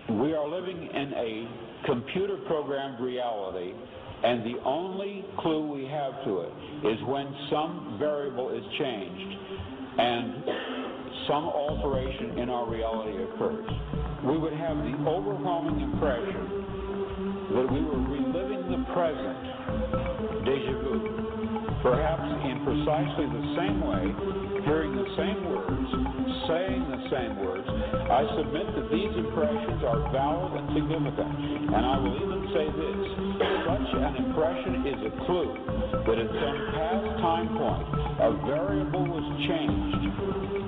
We are living in a computer-programmed reality, and the only clue we have to it is when some variable is changed and some alteration in our reality occurs. We would have the overwhelming impression that we were reliving the present, déjà vu, perhaps in precisely the same way, hearing the same words, saying the same words. I submit that these impressions are valid and significant, and I will even say this: such an impression is a clue that at some past time point a variable was changed,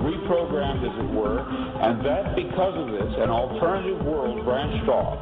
reprogrammed as it were, and that because of this an alternative world branched off.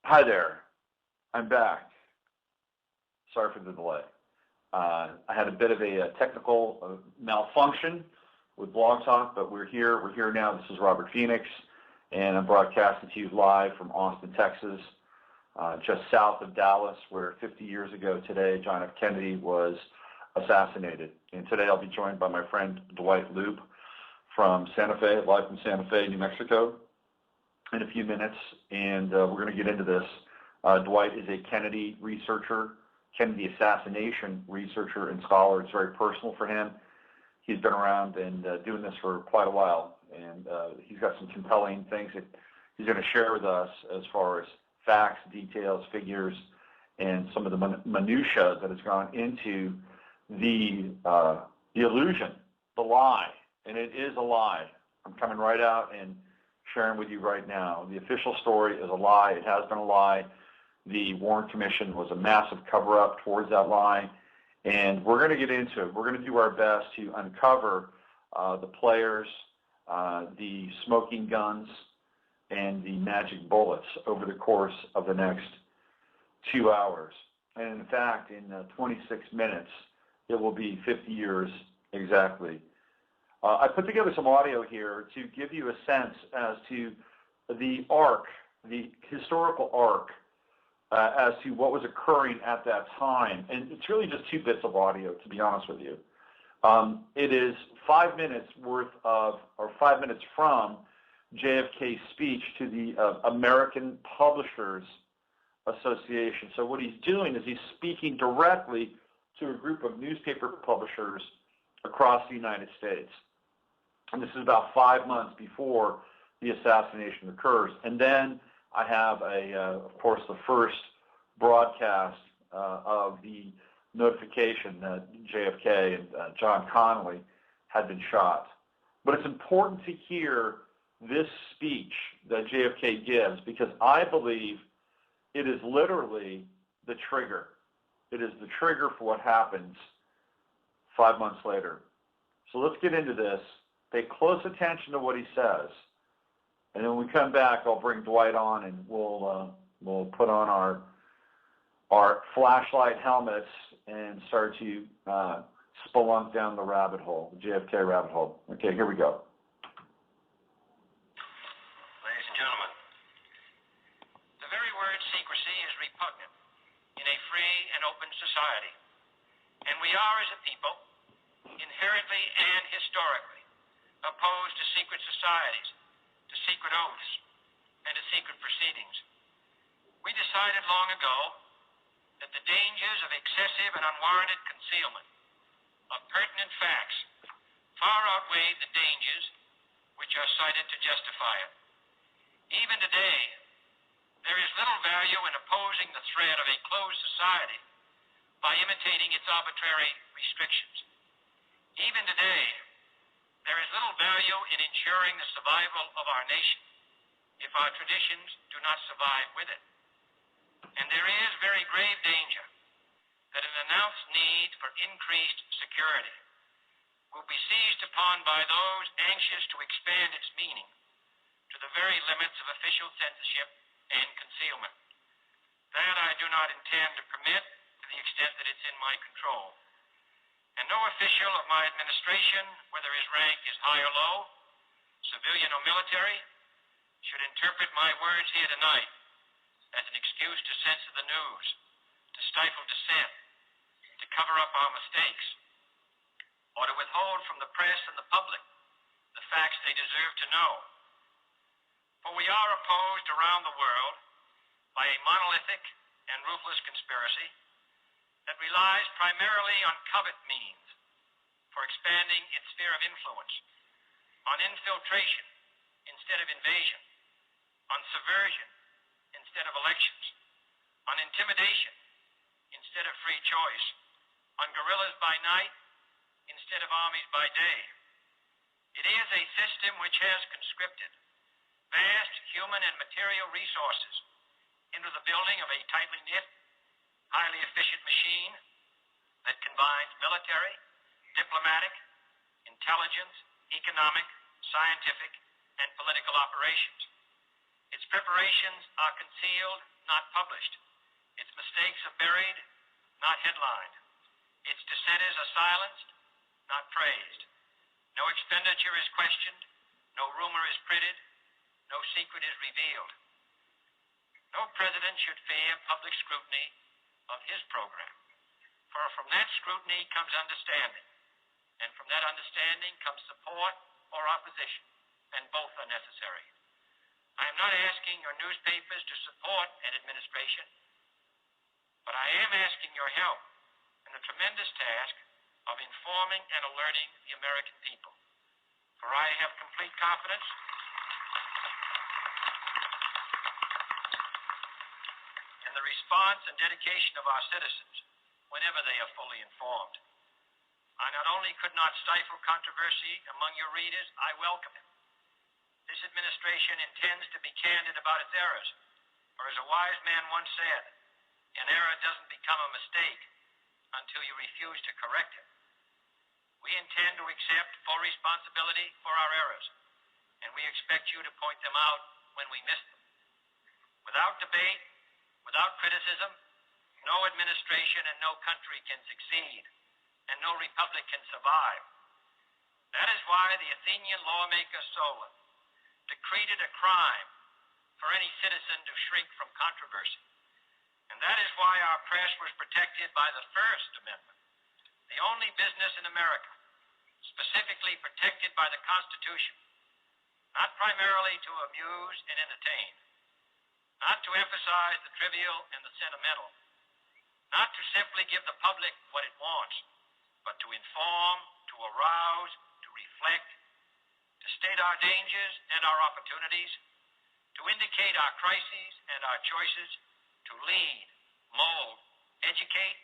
Hi there, I'm back. Sorry for the delay. I had a bit of a technical malfunction with Blog Talk, but we're here now. This is Robert Phoenix, and I'm broadcasting to you live from Austin, Texas, just south of Dallas, where 50 years ago today, John F. Kennedy was assassinated. And today I'll be joined by my friend Dwight Looop from Santa Fe, live from Santa Fe, New Mexico, in a few minutes, and we're going to get into this. Dwight is a Kennedy researcher, Kennedy assassination researcher and scholar. It's very personal for him. He's been around and doing this for quite a while, and he's got some compelling things that he's going to share with us as far as facts, details, figures, and some of the minutiae that has gone into the illusion, the lie, and it is a lie. I'm coming right out and sharing with you right now. The official story is a lie. It has been a lie. The Warren Commission was a massive cover-up towards that lie, and we're going to get into it. We're going to do our best to uncover the players, the smoking guns, and the magic bullets over the course of the next 2 hours. And in fact, in 26 minutes, it will be 50 years exactly. I put together some audio here to give you a sense as to the arc, the historical arc, as to what was occurring at that time. And it's really just 2 bits of audio, to be honest with you. It is 5 minutes worth of, or 5 minutes from JFK's speech to the American Publishers Association. So what he's doing is he's speaking directly to a group of newspaper publishers across the United States. And this is about 5 months before the assassination occurs. And then I have, of course, the first broadcast of the notification that JFK and John Connally had been shot. But it's important to hear this speech that JFK gives, because I believe it is literally the trigger. It is the trigger for what happens 5 months later. So let's get into this. Pay close attention to what he says, and then when we come back, I'll bring Dwight on, and we'll put on our flashlight helmets and start to spelunk down the rabbit hole, the JFK rabbit hole. Okay, here we go. Ladies and gentlemen, the very word secrecy is repugnant in a free and open society, and we are, as a people, inherently and historically opposed to secret societies, to secret oaths, and to secret proceedings. We decided long ago that the dangers of excessive and unwarranted concealment of pertinent facts far outweighed the dangers which are cited to justify it. Even today, there is little value in opposing the threat of a closed society by imitating its arbitrary restrictions. Even today, there is little value in ensuring the survival of our nation if our traditions do not survive with it. And there is very grave danger that an announced need for increased security will be seized upon by those anxious to expand its meaning to the very limits of official censorship and concealment. That I do not intend to permit to the extent that it's in my control. And no official of my administration, whether his rank is high or low, civilian or military, should interpret my words here tonight as an excuse to censor the news, to stifle dissent, to cover up our mistakes, or to withhold from the press and the public the facts they deserve to know. For we are opposed around the world by a monolithic and ruthless conspiracy that relies primarily on covert means for expanding its sphere of influence, on infiltration instead of invasion, on subversion instead of elections, on intimidation instead of free choice, on guerrillas by night instead of armies by day. It is a system which has conscripted vast human and material resources into the building of a tightly knit, highly efficient machine that combines military, diplomatic, intelligence, economic, scientific, and political operations. Its preparations are concealed, not published. Its mistakes are buried, not headlined. Its dissenters are silenced, not praised. No expenditure is questioned, no rumor is printed, no secret is revealed. No president should fear public scrutiny of his program, for from that scrutiny comes understanding, and from that understanding comes support or opposition, and both are necessary. I am not asking your newspapers to support an administration, but I am asking your help in the tremendous task of informing and alerting the American people. For I have complete confidence in the response and dedication of our citizens whenever they are fully informed. I not only could not stifle controversy among your readers, I welcome it. This administration intends to be candid about its errors, for as a wise man once said, an error doesn't become a mistake until you refuse to correct it. We intend to accept full responsibility for our errors, and we expect you to point them out when we miss them. Without debate, without criticism, no administration and no country can succeed, and no republic can survive. That is why the Athenian lawmaker Solon decreed it a crime for any citizen to shrink from controversy. And that is why our press was protected by the First Amendment, the only business in America specifically protected by the Constitution, not primarily to amuse and entertain, not to emphasize the trivial and the sentimental, not to simply give the public what it wants, but to inform, to arouse, to reflect, to state our dangers and our opportunities, to indicate our crises and our choices, to lead, mold, educate,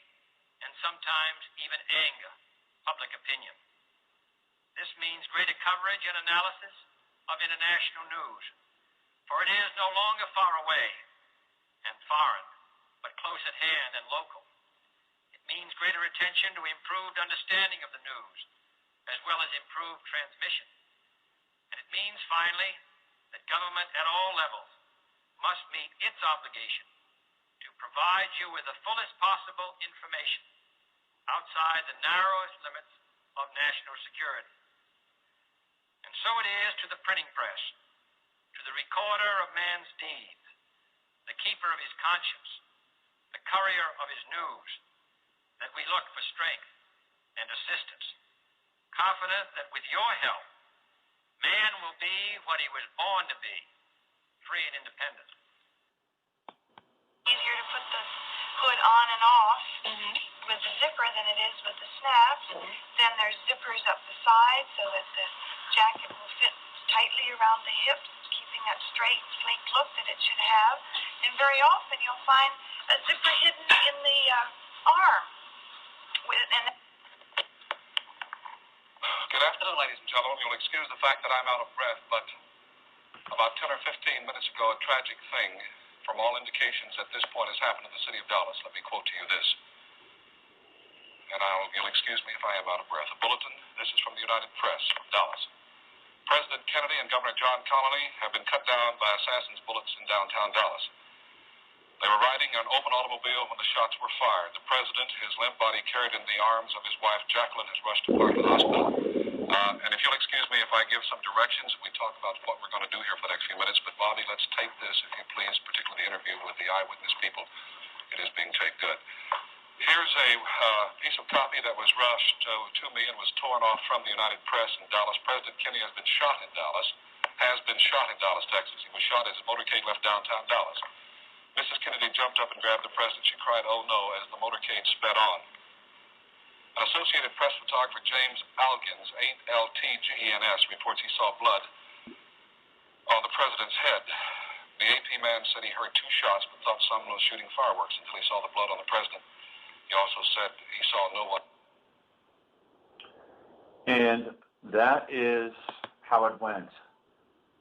and sometimes even anger public opinion. This means greater coverage and analysis of international news, for it is no longer far away and foreign, but close at hand and local. It means greater attention to improved understanding of the news, as well as improved transmission. And it means, finally, that government at all levels must meet its obligation to provide you with the fullest possible information outside the narrowest limits of national security. And so it is to the printing press, to the recorder of man's deeds, the keeper of his conscience, the courier of his news, that we look for strength and assistance, confident that with your help, man will be what he was born to be, free and independent. Easier to put the hood on and off with the zipper than it is with the snaps. Then there's zippers up the side so that the jacket will fit tightly around the hips, keep losing that straight, sleek look that it should have. And very often you'll find a zipper hidden in the arm. Good afternoon, ladies and gentlemen. You'll excuse the fact that I'm out of breath, but about 10 or 15 minutes ago, a tragic thing, from all indications at this point, has happened in the city of Dallas. Let me quote to you this. And you'll excuse me if I am out of breath. A bulletin. This is from the United Press of Dallas. President Kennedy and Governor John Connally have been cut down by assassins' bullets in downtown Dallas. They were riding an open automobile when the shots were fired. The president, his limp body carried in the arms of his wife Jacqueline, has rushed to Parkland Hospital. And if you'll excuse me if I give some directions, we talk about what we're going to do here for the next few minutes. But Bobby, let's tape this, if you please, particularly the interview with the eyewitness people. It is being taped good. Here's a piece of copy that was rushed to me and was torn off from the United Press in Dallas. President Kennedy has been shot in Dallas, Texas. He was shot as his motorcade left downtown Dallas. Mrs. Kennedy jumped up and grabbed the president. She cried, "Oh no," as the motorcade sped on. An Associated Press photographer, James Algens, ALTGENS, reports he saw blood on the president's head. The AP man said he heard 2 shots but thought someone was shooting fireworks until he saw the blood on the president. He also said he saw no one. And that is how it went,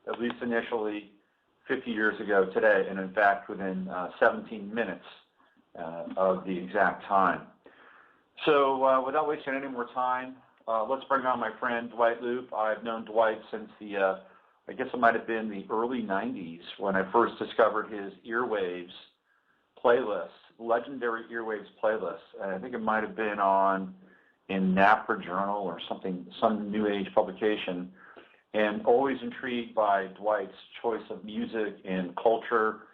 at least initially 50 years ago today, and in fact within 17 minutes of the exact time. So without wasting any more time, let's bring on my friend Dwight Looop. I've known Dwight since I guess it might have been the early 90s when I first discovered his Earwaves playlist, legendary Earwaves playlist. And I think it might have been in NAPRA Journal or something, some New Age publication. And always intrigued by Dwight's choice of music and culture.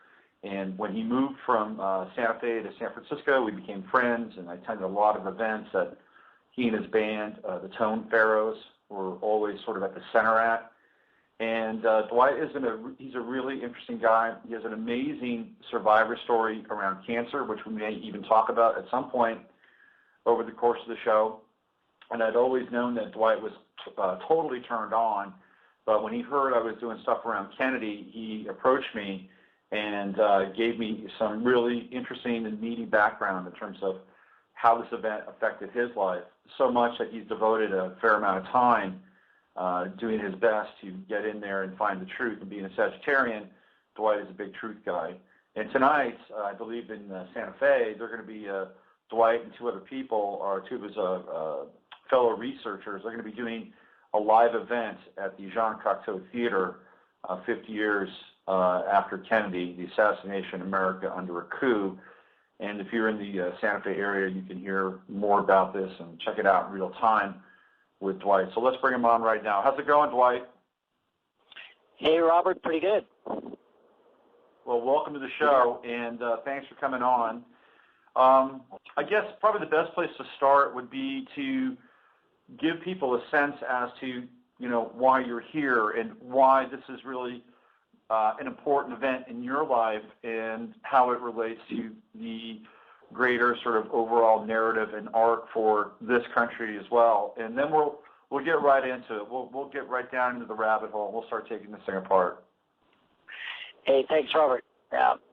And when he moved from Santa Fe to San Francisco, we became friends, and I attended a lot of events that he and his band, the Tone Pharaohs, were always sort of at the center at. And Dwight he's a really interesting guy. He has an amazing survivor story around cancer, which we may even talk about at some point over the course of the show. And I'd always known that Dwight was totally turned on, but when he heard I was doing stuff around Kennedy, he approached me and gave me some really interesting and meaty background in terms of how this event affected his life, so much that he's devoted a fair amount of time doing his best to get in there and find the truth. And being a Sagittarian, Dwight is a big truth guy. And tonight, I believe in Santa Fe, they're going to be Dwight and 2 other people, or 2 of his fellow researchers. They're going to be doing a live event at the Jean Cocteau Theater 50 years after Kennedy, the assassination in America under a coup. And if you're in the Santa Fe area, you can hear more about this and check it out in real time with Dwight. So let's bring him on right now. How's it going, Dwight? Hey, Robert, pretty good. Well, welcome to the show, and thanks for coming on. I guess probably the best place to start would be to give people a sense as to, why you're here and why this is really an important event in your life and how it relates to the greater sort of overall narrative and arc for this country as well. And then we'll get right into it. We'll get right down into the rabbit hole. We'll start taking this thing apart. Hey, thanks, Robert.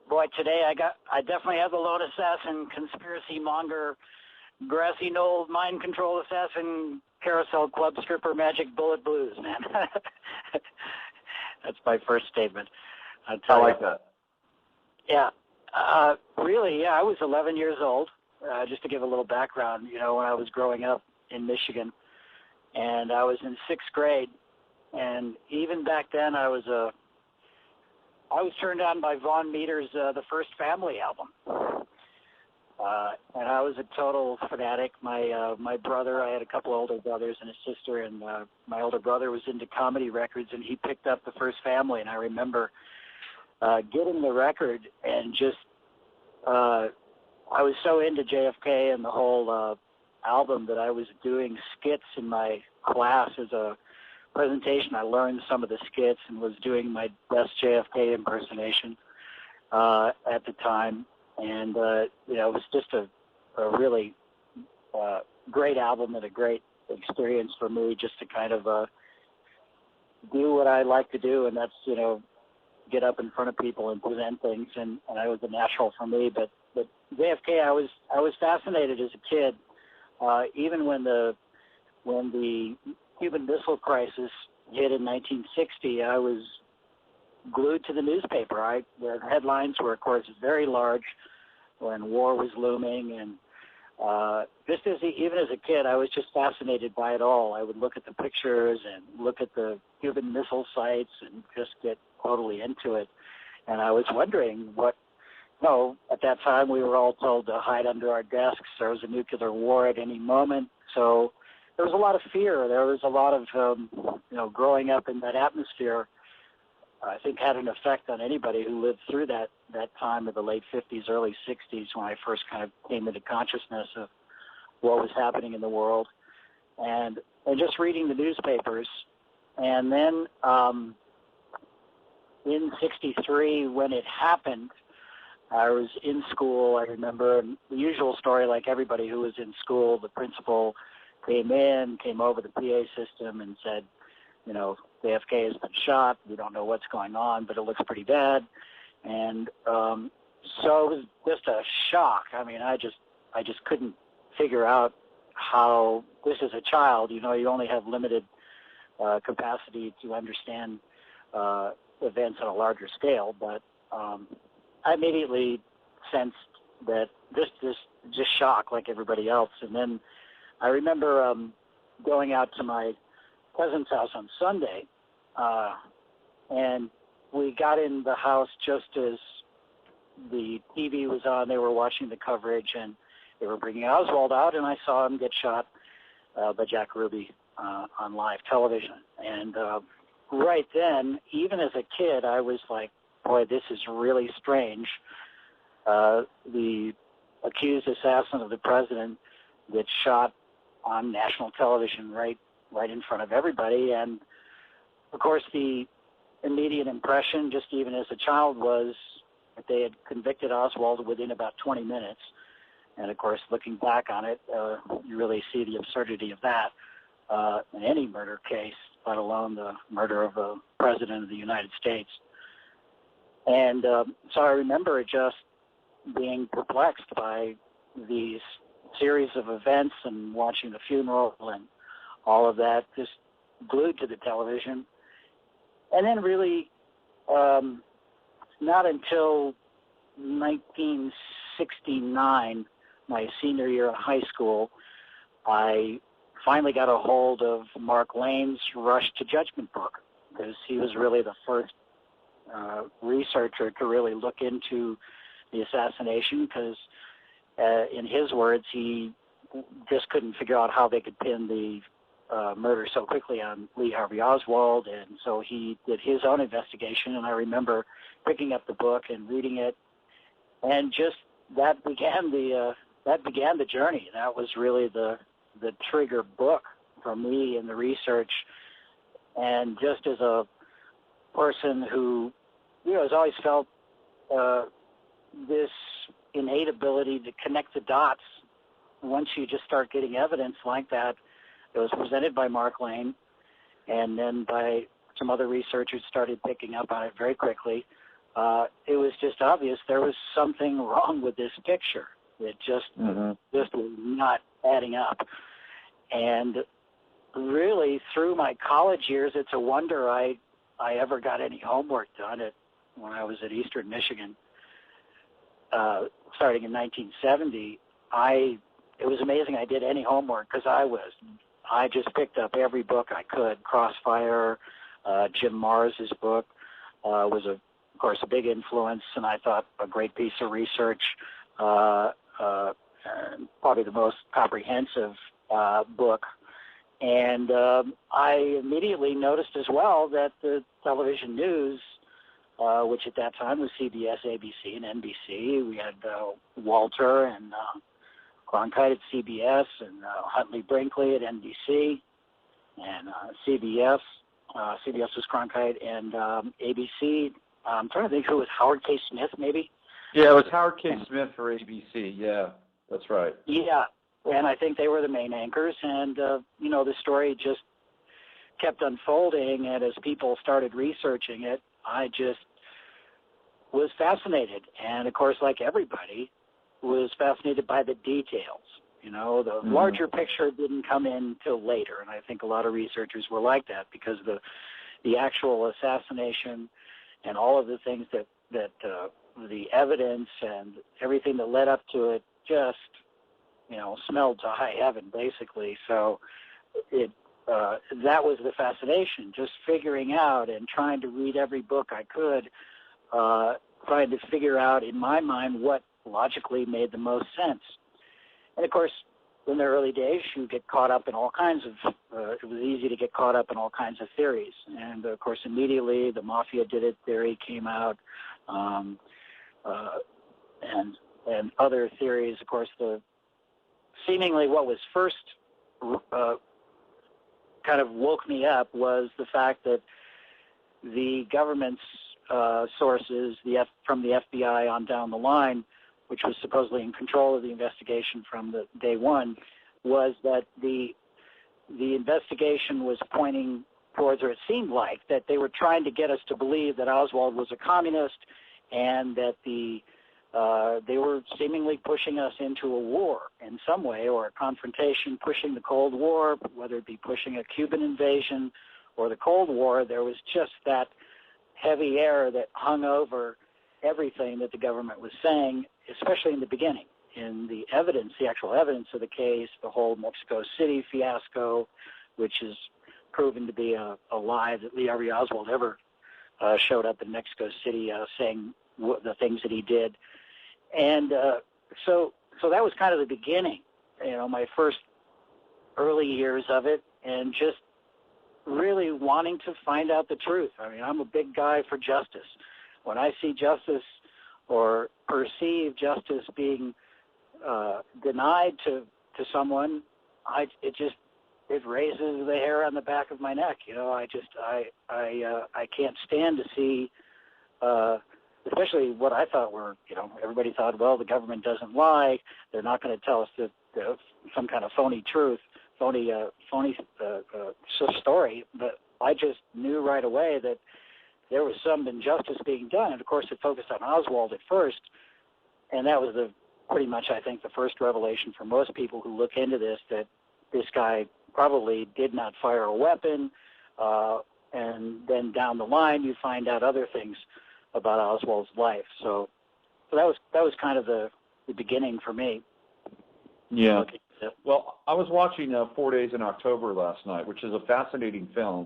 Boy, today I definitely have the lone assassin, conspiracy monger, grassy knoll, mind control assassin, carousel club stripper, magic bullet blues, man. That's my first statement. I like that. Yeah. Really, I was 11 years old, just to give a little background, when I was growing up in Michigan. And I was in 6th grade. And even back then, I was turned on by Von Meter's The First Family album. And I was a total fanatic. My brother, I had a couple older brothers and a sister, and my older brother was into comedy records, and he picked up The First Family. And I remember getting the record and just, I was so into JFK and the whole album that I was doing skits in my class as a presentation. I learned some of the skits and was doing my best JFK impersonation at the time. And, it was just a really great album and a great experience for me just to kind of do what I like to do, and that's, get up in front of people and present things, and it was a natural for me. But JFK, I was fascinated as a kid, even when the Cuban Missile Crisis hit in 1960. I was glued to the newspaper. The headlines were, of course, very large when war was looming, and even as a kid, I was just fascinated by it all. I would look at the pictures and look at the Cuban missile sites and just get totally into it. And I was wondering at that time we were all told to hide under our desks. There was a nuclear war at any moment. So there was a lot of fear. There was a lot of, growing up in that atmosphere, I think had an effect on anybody who lived through that time of the late 50s, early 60s, when I first kind of came into consciousness of what was happening in the world, and just reading the newspapers. And then in 63, when it happened, I was in school. I remember the usual story, like everybody who was in school. The principal came over the PA system and said, JFK has been shot. We don't know what's going on, but it looks pretty bad. And so it was just a shock. I mean, I just couldn't figure out how this is a child. You only have limited capacity to understand events on a larger scale. But I immediately sensed that this just shock like everybody else. And then I remember going out to my cousin's house on Sunday, and we got in the house just as the TV was on. They were watching the coverage, and they were bringing Oswald out, and I saw him get shot by Jack Ruby on live television. And right then, even as a kid, I was like, boy, this is really strange. The accused assassin of the president gets shot on national television right in front of everybody. And of course, the immediate impression, just even as a child, was that they had convicted Oswald within about 20 minutes. And of course, looking back on it, you really see the absurdity of that in any murder case, let alone the murder of a president of the United States. And so I remember just being perplexed by these series of events and watching the funeral and all of that, just glued to the television. And then really not until 1969, my senior year in high school, I finally got a hold of Mark Lane's Rush to Judgment book, because he was really the first researcher to really look into the assassination, because in his words, he just couldn't figure out how they could pin the murder so quickly on Lee Harvey Oswald, and so he did his own investigation. And I remember picking up the book and reading it, and just that began the journey. That was really the trigger book for me in the research. And just as a person who has always felt this innate ability to connect the dots, once you just start getting evidence like that, it was presented by Mark Lane, and then by some other researchers started picking up on it very quickly. It was just obvious there was something wrong with this picture. It just was not adding up. And really, through my college years, it's a wonder I ever got any homework done when I was at Eastern Michigan. Starting in 1970, it was amazing I did any homework, because I just picked up every book I could. Crossfire, Jim Mars's book was, of course, a big influence, and I thought a great piece of research, probably the most comprehensive book. And I immediately noticed as well that the television news, which at that time was CBS, ABC, and NBC, we had Walter and Cronkite at CBS, and Huntley Brinkley at NBC, and CBS. CBS was Cronkite, and ABC. I'm trying to think who was Howard K. Smith, maybe? Yeah, it was Howard K. Smith for ABC. Yeah, that's right. Yeah, and I think they were the main anchors, and, the story just kept unfolding, and as people started researching it, I just was fascinated, and of course, like everybody, was fascinated by the details. You know, the larger picture didn't come in till later, and I think a lot of researchers were like that because the actual assassination and all of the things that the evidence and everything that led up to it just, you know, smelled to high heaven, basically. So that was the fascination, just figuring out and trying to read every book I could, trying to figure out in my mind what logically made the most sense. And of course, in the early days, you get caught up in all kinds of, it was easy to get caught up in all kinds of theories. And of course, immediately the mafia did it theory came out, and other theories. Of course, seemingly what was first kind of woke me up was the fact that the government's sources, from the FBI on down the line, which was supposedly in control of the investigation from the day one, was that the investigation was pointing towards, or it seemed like, that they were trying to get us to believe that Oswald was a communist, and that they were seemingly pushing us into a war in some way, or a confrontation, pushing the Cold War, whether it be pushing a Cuban invasion or the Cold War. There was just that heavy air that hung over everything that the government was saying, especially in the beginning. In the evidence, the actual evidence of the case, the whole Mexico City fiasco, which is proven to be a lie, that Lee Harvey Oswald ever showed up in Mexico City saying the things that he did. And so that was kind of the beginning, you know, my first early years of it, and just really wanting to find out the truth. I mean, I'm a big guy for justice. When I see justice or perceive justice being denied to someone, it raises the hair on the back of my neck. You know, I can't stand to see, especially what I thought were, you know, everybody thought, well, the government doesn't lie. They're not going to tell us some kind of phony truth, phony story. But I just knew right away that there was some injustice being done. And of course, it focused on Oswald at first, and that was pretty much, I think, the first revelation for most people who look into this, that this guy probably did not fire a weapon, and then down the line you find out other things about Oswald's life. So that was kind of the beginning for me. Yeah. Well, I was watching 4 Days in October last night, which is a fascinating film.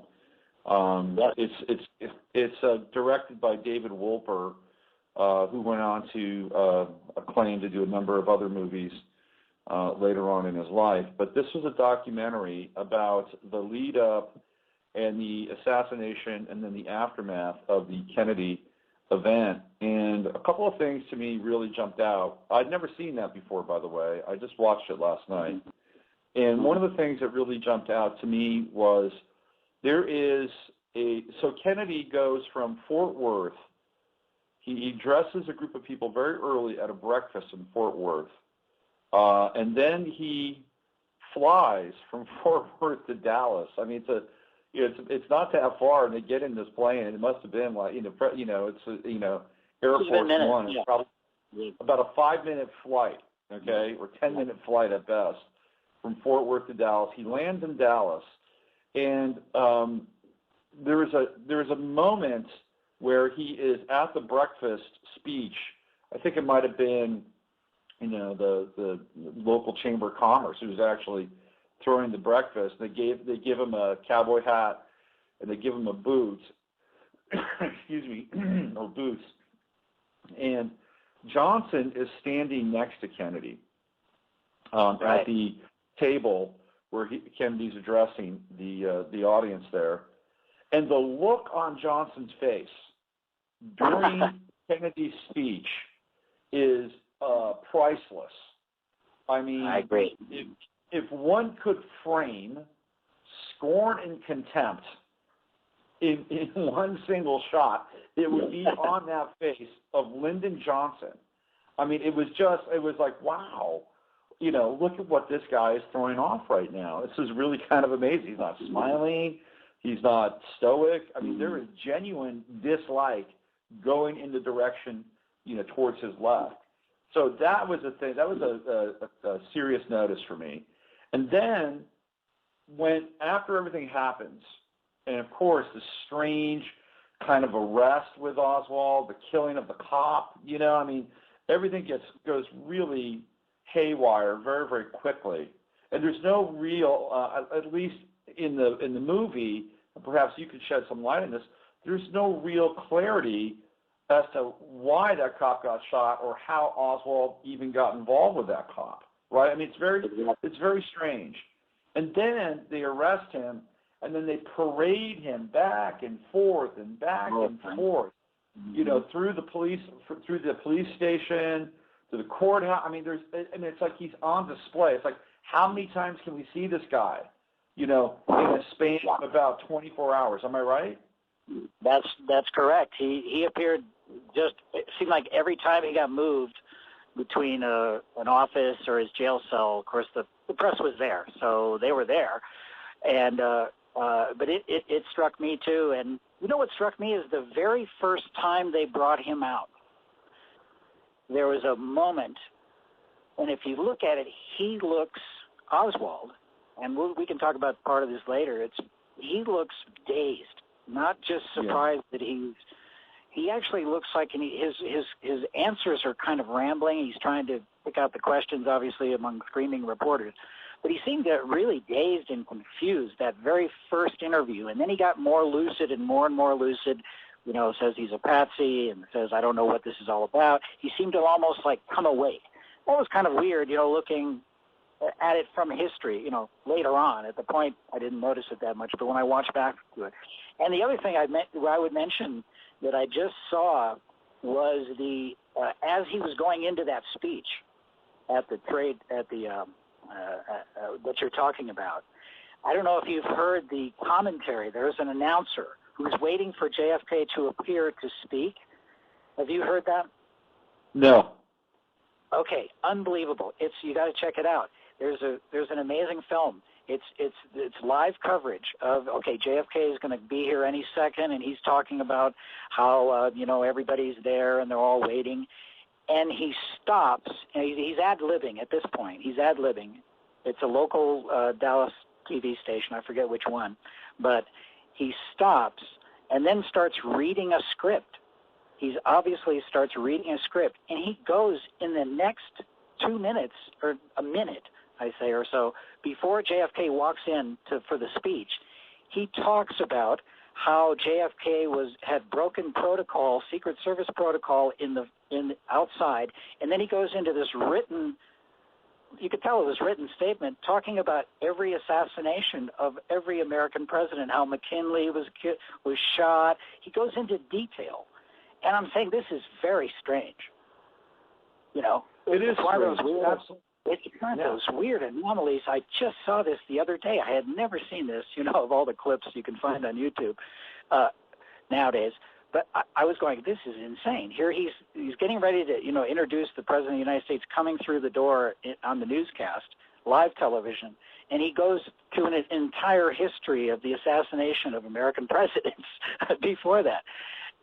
It's directed by David Wolper, who went on to acclaim to do a number of other movies later on in his life. But this was a documentary about the lead up and the assassination and then the aftermath of the Kennedy event. And a couple of things to me really jumped out. I'd never seen that before, by the way. I just watched it last night. And one of the things that really jumped out to me was so Kennedy goes from Fort Worth. He dresses a group of people very early at a breakfast in Fort Worth. And then he flies from Fort Worth to Dallas. I mean, it's not that far, and they get in this plane, and it must have been like, Air Force One. It's probably about a 5-minute flight, okay, or 10-minute flight at best, from Fort Worth to Dallas. He lands in Dallas, and there was a moment where he is at the breakfast speech. I think it might have been, the local chamber of commerce who was actually throwing the breakfast. They give him a cowboy hat and they give him a boot, excuse me, or boots. And Johnson is standing next to Kennedy at the table where Kennedy's addressing the audience there. And the look on Johnson's face during Kennedy's speech is priceless. I mean, I agree. If one could frame scorn and contempt in one single shot, it would be on that face of Lyndon Johnson. I mean, it was like, wow, look at what this guy is throwing off right now. This is really kind of amazing. He's not smiling. He's not stoic. I mean, there is genuine dislike going in the direction, towards his left. So that was a thing. That was a serious notice for me. And then after everything happens, and of course the strange kind of arrest with Oswald, the killing of the cop, everything goes really haywire very, very quickly. And there's no real, at least in the movie, perhaps you could shed some light on this, there's no real clarity as to why that cop got shot or how Oswald even got involved with that cop, right? I mean, it's very strange. And then they arrest him, and then they parade him back and forth and back and forth, through the police station, to the courthouse. I mean, it's like he's on display. It's like, how many times can we see this guy, in a span of about 24 hours? Am I right? That's correct. He appeared it seemed like every time he got moved between an office or his jail cell. Of course, the press was there, so they were there. And but it struck me too. And what struck me is the very first time they brought him out, there was a moment, and if you look at it, he looks, Oswald, and we can talk about part of this later, he looks dazed, not just surprised that he actually looks like his answers are kind of rambling. He's trying to pick out the questions, obviously, among screaming reporters. But he seemed really dazed and confused that very first interview. And then he got more lucid and more lucid, says he's a patsy and says, I don't know what this is all about. He seemed to almost like come awake. That was kind of weird, looking at it from history, later on. At the point, I didn't notice it that much, but when I watched back to it. And the other thing I would mention that I just saw was as he was going into that speech at the that you're talking about. I don't know if you've heard the commentary. There's an announcer who's waiting for JFK to appear to speak. Have you heard that? No. Okay, unbelievable. You got to check it out. There's an amazing film. It's live coverage of, JFK is going to be here any second, and he's talking about how everybody's there and they're all waiting, and he stops. And he's ad-libbing at this point. He's ad-libbing. It's a local Dallas TV station. I forget which one, but he stops and then starts reading a script. He obviously starts reading a script, and he goes in the next 2 minutes, or a minute, I say, or so, before JFK walks in for the speech. He talks about how JFK had broken protocol, Secret Service protocol in outside, and then he goes into this written, you could tell it was written statement, talking about every assassination of every American president, how McKinley was shot. He goes into detail. And I'm saying this is very strange. It is one strange. of those weird, it's one of those weird anomalies. I just saw this the other day. I had never seen this, of all the clips you can find on YouTube nowadays. But I was going, this is insane. Here he's getting ready to, introduce the President of the United States coming through the door on the newscast, live television, and he goes to an entire history of the assassination of American presidents before that.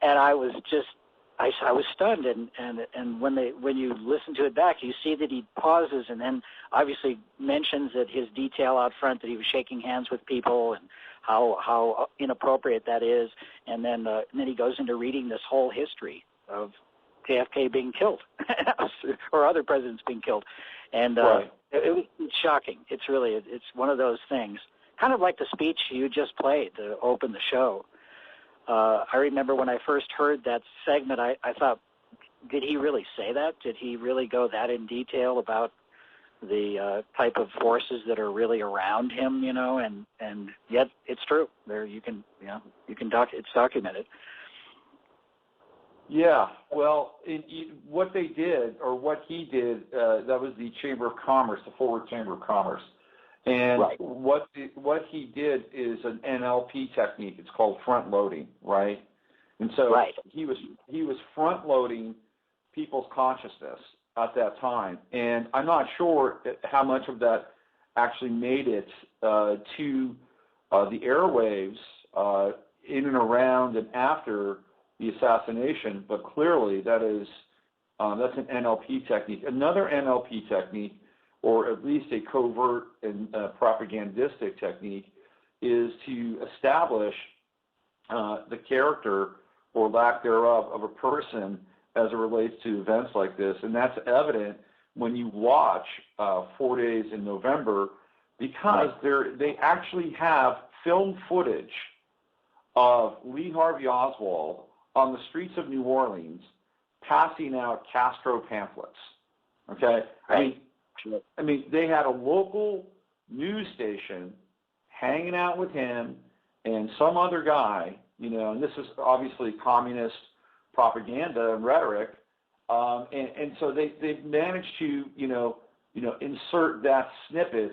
And I was stunned. And when you listen to it back, you see that he pauses and then obviously mentions that his detail out front, that he was shaking hands with people and how inappropriate that is. And then he goes into reading this whole history of JFK being killed or other presidents being killed. And it's shocking. It's one of those things, kind of like the speech you just played to open the show. I remember when I first heard that segment, I thought, did he really say that? Did he really go that in detail about the type of forces that are really around him, and yet it's true. It's documented. Yeah, well, what they did, or what he did, that was the Chamber of Commerce, the Forward Chamber of Commerce. And what he did is an NLP technique. It's called front loading, right? And so he was front loading people's consciousness at that time. And I'm not sure how much of that actually made it to the airwaves in and around and after the assassination, but clearly that's an NLP technique. Another NLP technique, or at least a covert and propagandistic technique, is to establish the character or lack thereof of a person as it relates to events like this. And that's evident when you watch 4 Days in November, because they actually have film footage of Lee Harvey Oswald on the streets of New Orleans passing out Castro pamphlets. Okay? I mean, they had a local news station hanging out with him and some other guy, and this is obviously communist propaganda and rhetoric, and so they've managed to, insert that snippet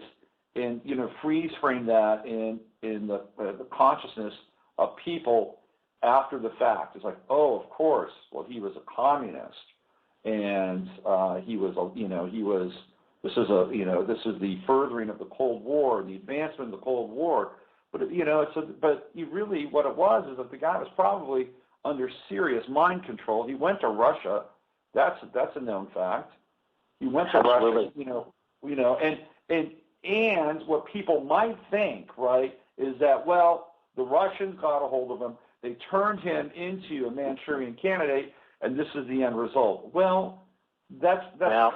and, freeze frame that in the consciousness of people after the fact. It's like, oh, of course, well, he was a communist, and this is the furthering of the Cold War, the advancement of the Cold War. But what it was is that the guy was probably under serious mind control. He went to Russia. That's a known fact. He went to Russia. And what people might think, right, is that, well, the Russians got a hold of him. They turned him into a Manchurian candidate, and this is the end result. Well, that's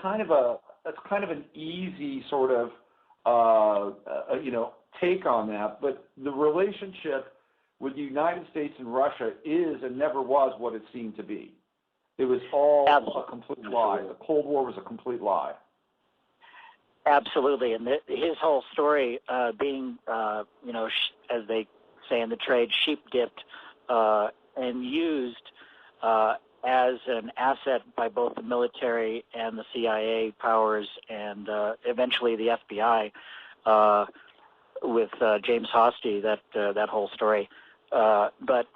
kind of an easy sort of take on that. But the relationship with the United States and Russia is and never was what it seemed to be. It was all a complete lie. The Cold War was a complete lie. Absolutely, and his whole story being, as they say in the trade, sheep-dipped and used as an asset by both the military and the CIA powers, and eventually the FBI with James Hosty. That whole story, but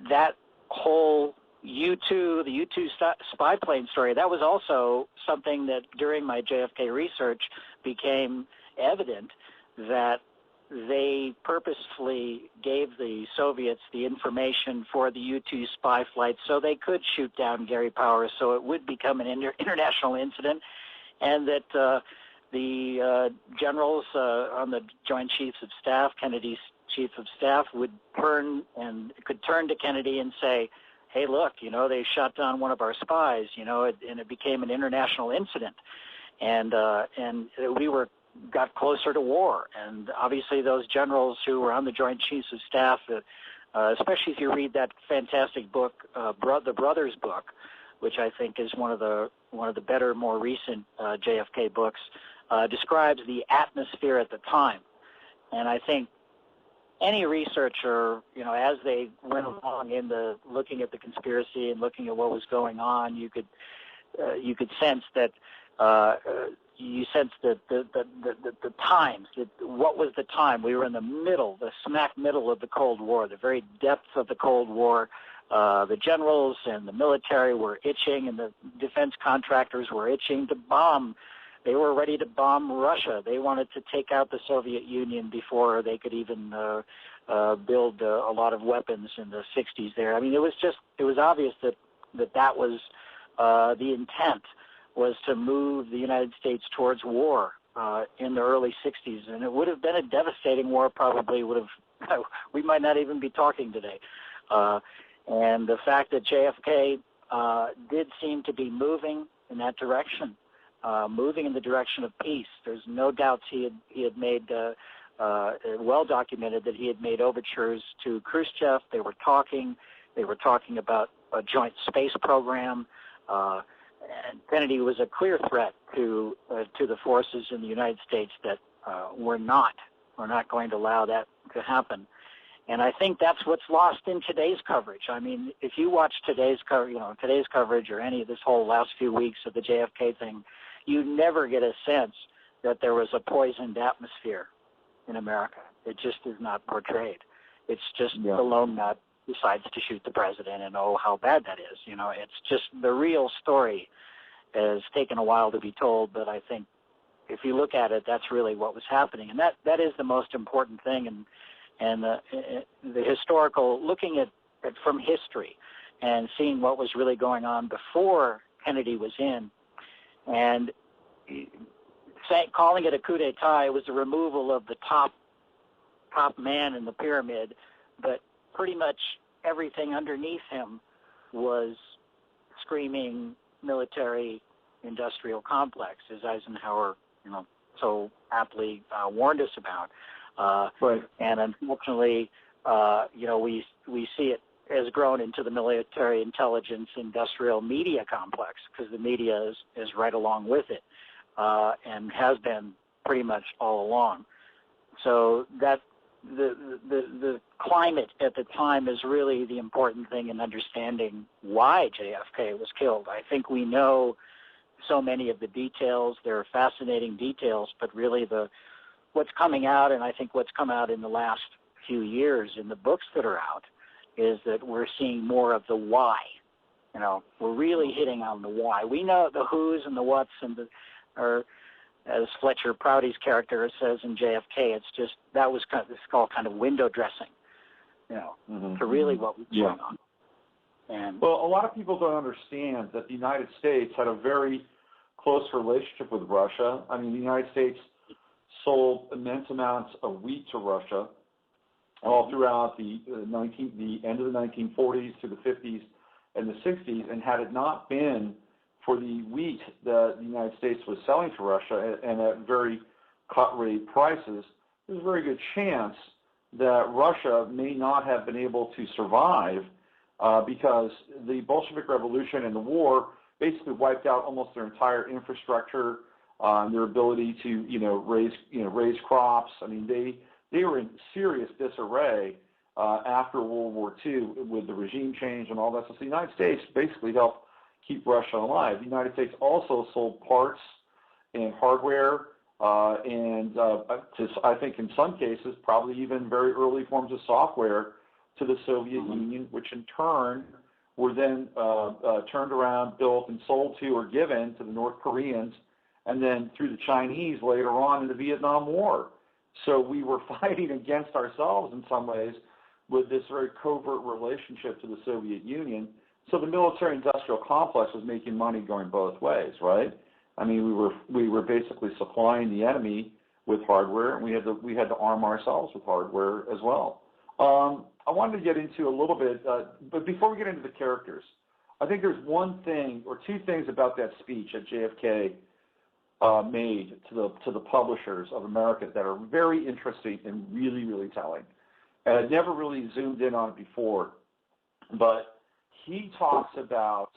that whole the U-2 spy plane story, that was also something that during my JFK research became evident, that they purposefully gave the Soviets the information for the U-2 spy flights so they could shoot down Gary Powers, so it would become an international incident, and that the generals on the Joint Chiefs of Staff, Kennedy's Chief of Staff, could turn to Kennedy and say, hey, look, they shot down one of our spies, and it became an international incident. And we got closer to war. And obviously those generals who were on the Joint Chiefs of Staff, especially if you read that fantastic book, The Brothers book, which I think is one of the better, more recent JFK books, describes the atmosphere at the time. And I think any researcher, as they went along in looking at the conspiracy and looking at what was going on, you could sense that the times, what was the time? We were in the smack middle of the Cold War, the very depths of the Cold War. The generals and the military were itching, and the defense contractors were itching to bomb. They were ready to bomb Russia. They wanted to take out the Soviet Union before they could even build a lot of weapons in the 60s there. I mean, it was obvious that was the intent, was to move the United States towards war in the early 60s. And it would have been a devastating war, probably we might not even be talking today. And the fact that JFK did seem to be moving in that direction, moving in the direction of peace. There's no doubt he had made, well documented, that he had made overtures to Khrushchev. They were talking about a joint space program. And Kennedy was a clear threat to the forces in the United States that we're not going to allow that to happen. And I think that's what's lost in today's coverage. I mean, if you watch today's coverage or any of this whole last few weeks of the JFK thing, you never get a sense that there was a poisoned atmosphere in America. It just is not portrayed. It's just the lone nut decides to shoot the president, and oh, how bad that is. It's just the real story has taken a while to be told, but I think if you look at it, that's really what was happening. And that is the most important thing. And the historical, looking at from history and seeing what was really going on before Kennedy was in. And calling it a coup d'etat, it was the removal of the top man in the pyramid, but pretty much everything underneath him was screaming military industrial complex, as Eisenhower, so aptly warned us about. Right. And unfortunately, we see it has grown into the military intelligence industrial media complex, because the media is right along with it, and has been pretty much all along. So that the climate at the time is really the important thing in understanding why JFK was killed. I think we know so many of the details. There are fascinating details, but really what's coming out, and I think what's come out in the last few years in the books that are out, is that we're seeing more of the why. We're really hitting on the why. We know the who's and the what's or as Fletcher Prouty's character says in JFK, it's just it's called kind of window dressing, to really what was going on. And well, a lot of people don't understand that the United States had a very close relationship with Russia. I mean, the United States sold immense amounts of wheat to Russia all throughout the end of the 1940s to the 50s and the 60s, and had it not been for the wheat that the United States was selling to Russia and at very cut-rate prices, there's a very good chance that Russia may not have been able to survive because the Bolshevik Revolution and the war basically wiped out almost their entire infrastructure, their ability to raise crops. I mean, they were in serious disarray after World War II with the regime change and all that. So the United States basically helped keep Russia alive. The United States also sold parts and hardware and I think in some cases probably even very early forms of software to the Soviet Union, which in turn were then turned around, built, and sold to or given to the North Koreans, and then through the Chinese later on in the Vietnam War. So we were fighting against ourselves in some ways with this very covert relationship to the Soviet Union. So the military-industrial complex was making money going both ways, right? I mean, we were basically supplying the enemy with hardware, and we had to arm ourselves with hardware as well. I wanted to get into a little bit, but before we get into the characters, I think there's one thing or two things about that speech that JFK made to the publishers of America that are very interesting and really, really telling. And I'd never really zoomed in on it before, but he talks about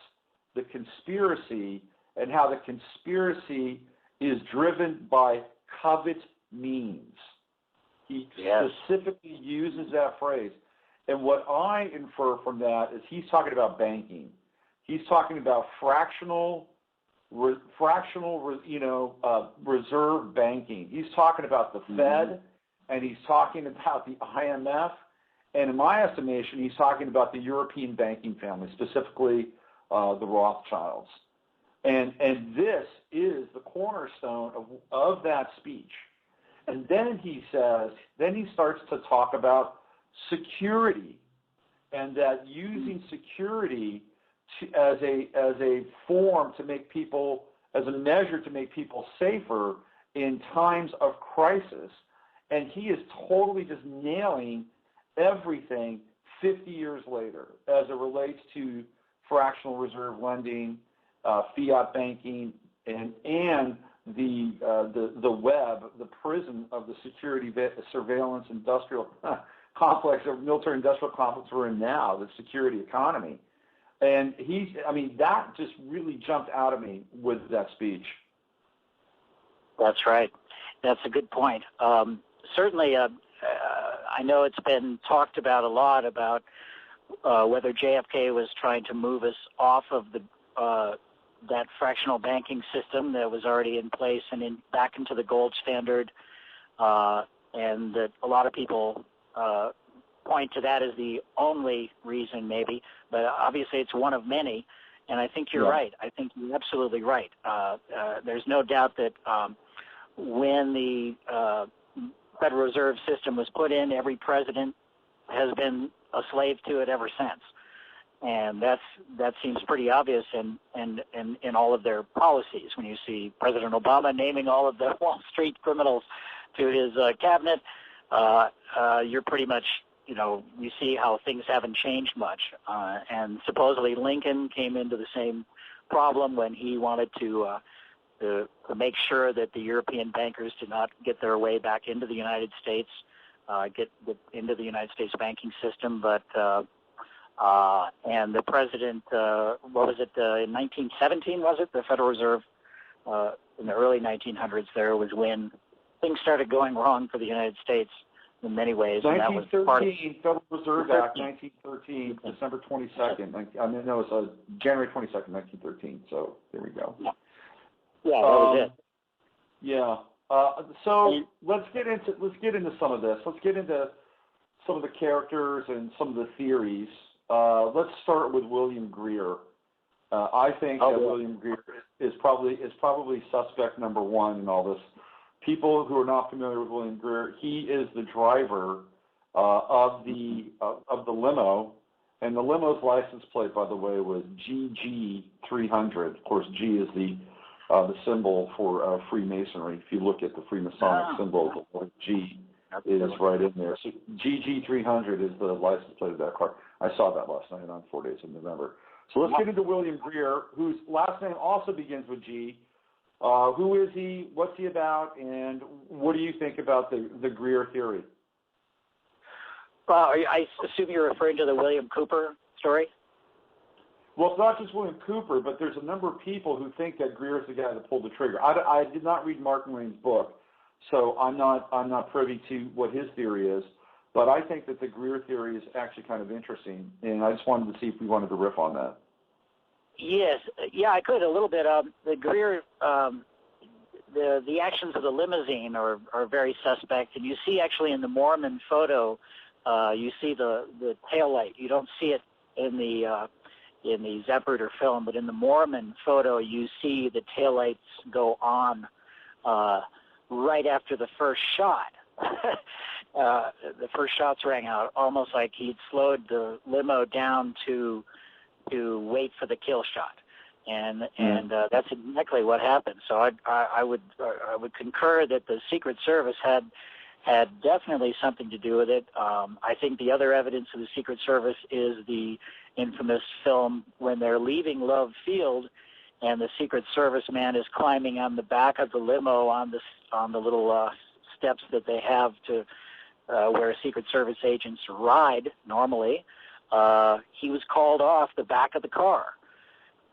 the conspiracy and how the conspiracy is driven by covert means. He specifically uses that phrase. And what I infer from that is he's talking about banking. He's talking about fractional reserve banking. He's talking about the Fed, and he's talking about the IMF. And in my estimation, he's talking about the European banking family, specifically the Rothschilds. And this is the cornerstone of that speech. And then he starts to talk about security, and that using security as a form to make people, as a measure to make people safer in times of crisis. And he is totally just nailing everything 50 years later as it relates to fractional reserve lending, fiat banking, and the web, the prison of the security surveillance industrial complex, or military industrial complex we're in now, the security economy. And that just really jumped out at me with that speech. That's right. That's a good point. Certainly, I know it's been talked about a lot about whether JFK was trying to move us off of that fractional banking system that was already in place and back into the gold standard, and that a lot of people point to that as the only reason, maybe, but obviously it's one of many. And I think you're right. I think you're absolutely right. There's no doubt that when the Federal Reserve System was put in, every president has been a slave to it ever since. And that seems pretty obvious in all of their policies. When you see President Obama naming all of the Wall Street criminals to his cabinet, you're pretty much, you see how things haven't changed much. And supposedly Lincoln came into the same problem when he wanted to make sure that the European bankers did not get their way back into the United States, get into the United States banking system, but and the president, what was it, in 1917, was it? The Federal Reserve in the early 1900s there was when things started going wrong for the United States in many ways. 1913, Federal Reserve Act, 1913, December 22nd. No, it was January 22nd, 1913. So there we go. Yeah, that was it. Yeah. So let's get into some of this. Let's get into some of the characters and some of the theories. Let's start with William Greer. I think that William Greer is probably suspect number one in all this. People who are not familiar with William Greer, he is the driver of the limo, and the limo's license plate, by the way, was GG300. Of course, G is the symbol for Freemasonry. If you look at the Freemasonic symbol, the G is right in there. So GG300 is the license plate of that car. I saw that last night on 4 days in November. So let's get into William Greer, whose last name also begins with G. Who is he? What's he about? And what do you think about the Greer theory? I assume you're referring to the William Cooper story? Well, it's not just William Cooper, but there's a number of people who think that Greer is the guy that pulled the trigger. I did not read Mark Twain's book, so I'm not privy to what his theory is. But I think that the Greer theory is actually kind of interesting, and I just wanted to see if we wanted to riff on that. Yes, I could a little bit. The Greer, the actions of the limousine are very suspect, and you see actually in the Mormon photo, you see the taillight. You don't see it in the Zapruder film, but in the Mormon photo, you see the taillights go on right after the first shot. The first shots rang out, almost like he'd slowed the limo down to wait for the kill shot, and that's exactly what happened. So I would concur that the Secret Service had definitely something to do with it. I think the other evidence of the Secret Service is the infamous film when they're leaving Love Field, and the Secret Service man is climbing on the back of the limo on the little steps that they have to where Secret Service agents ride normally. He was called off the back of the car,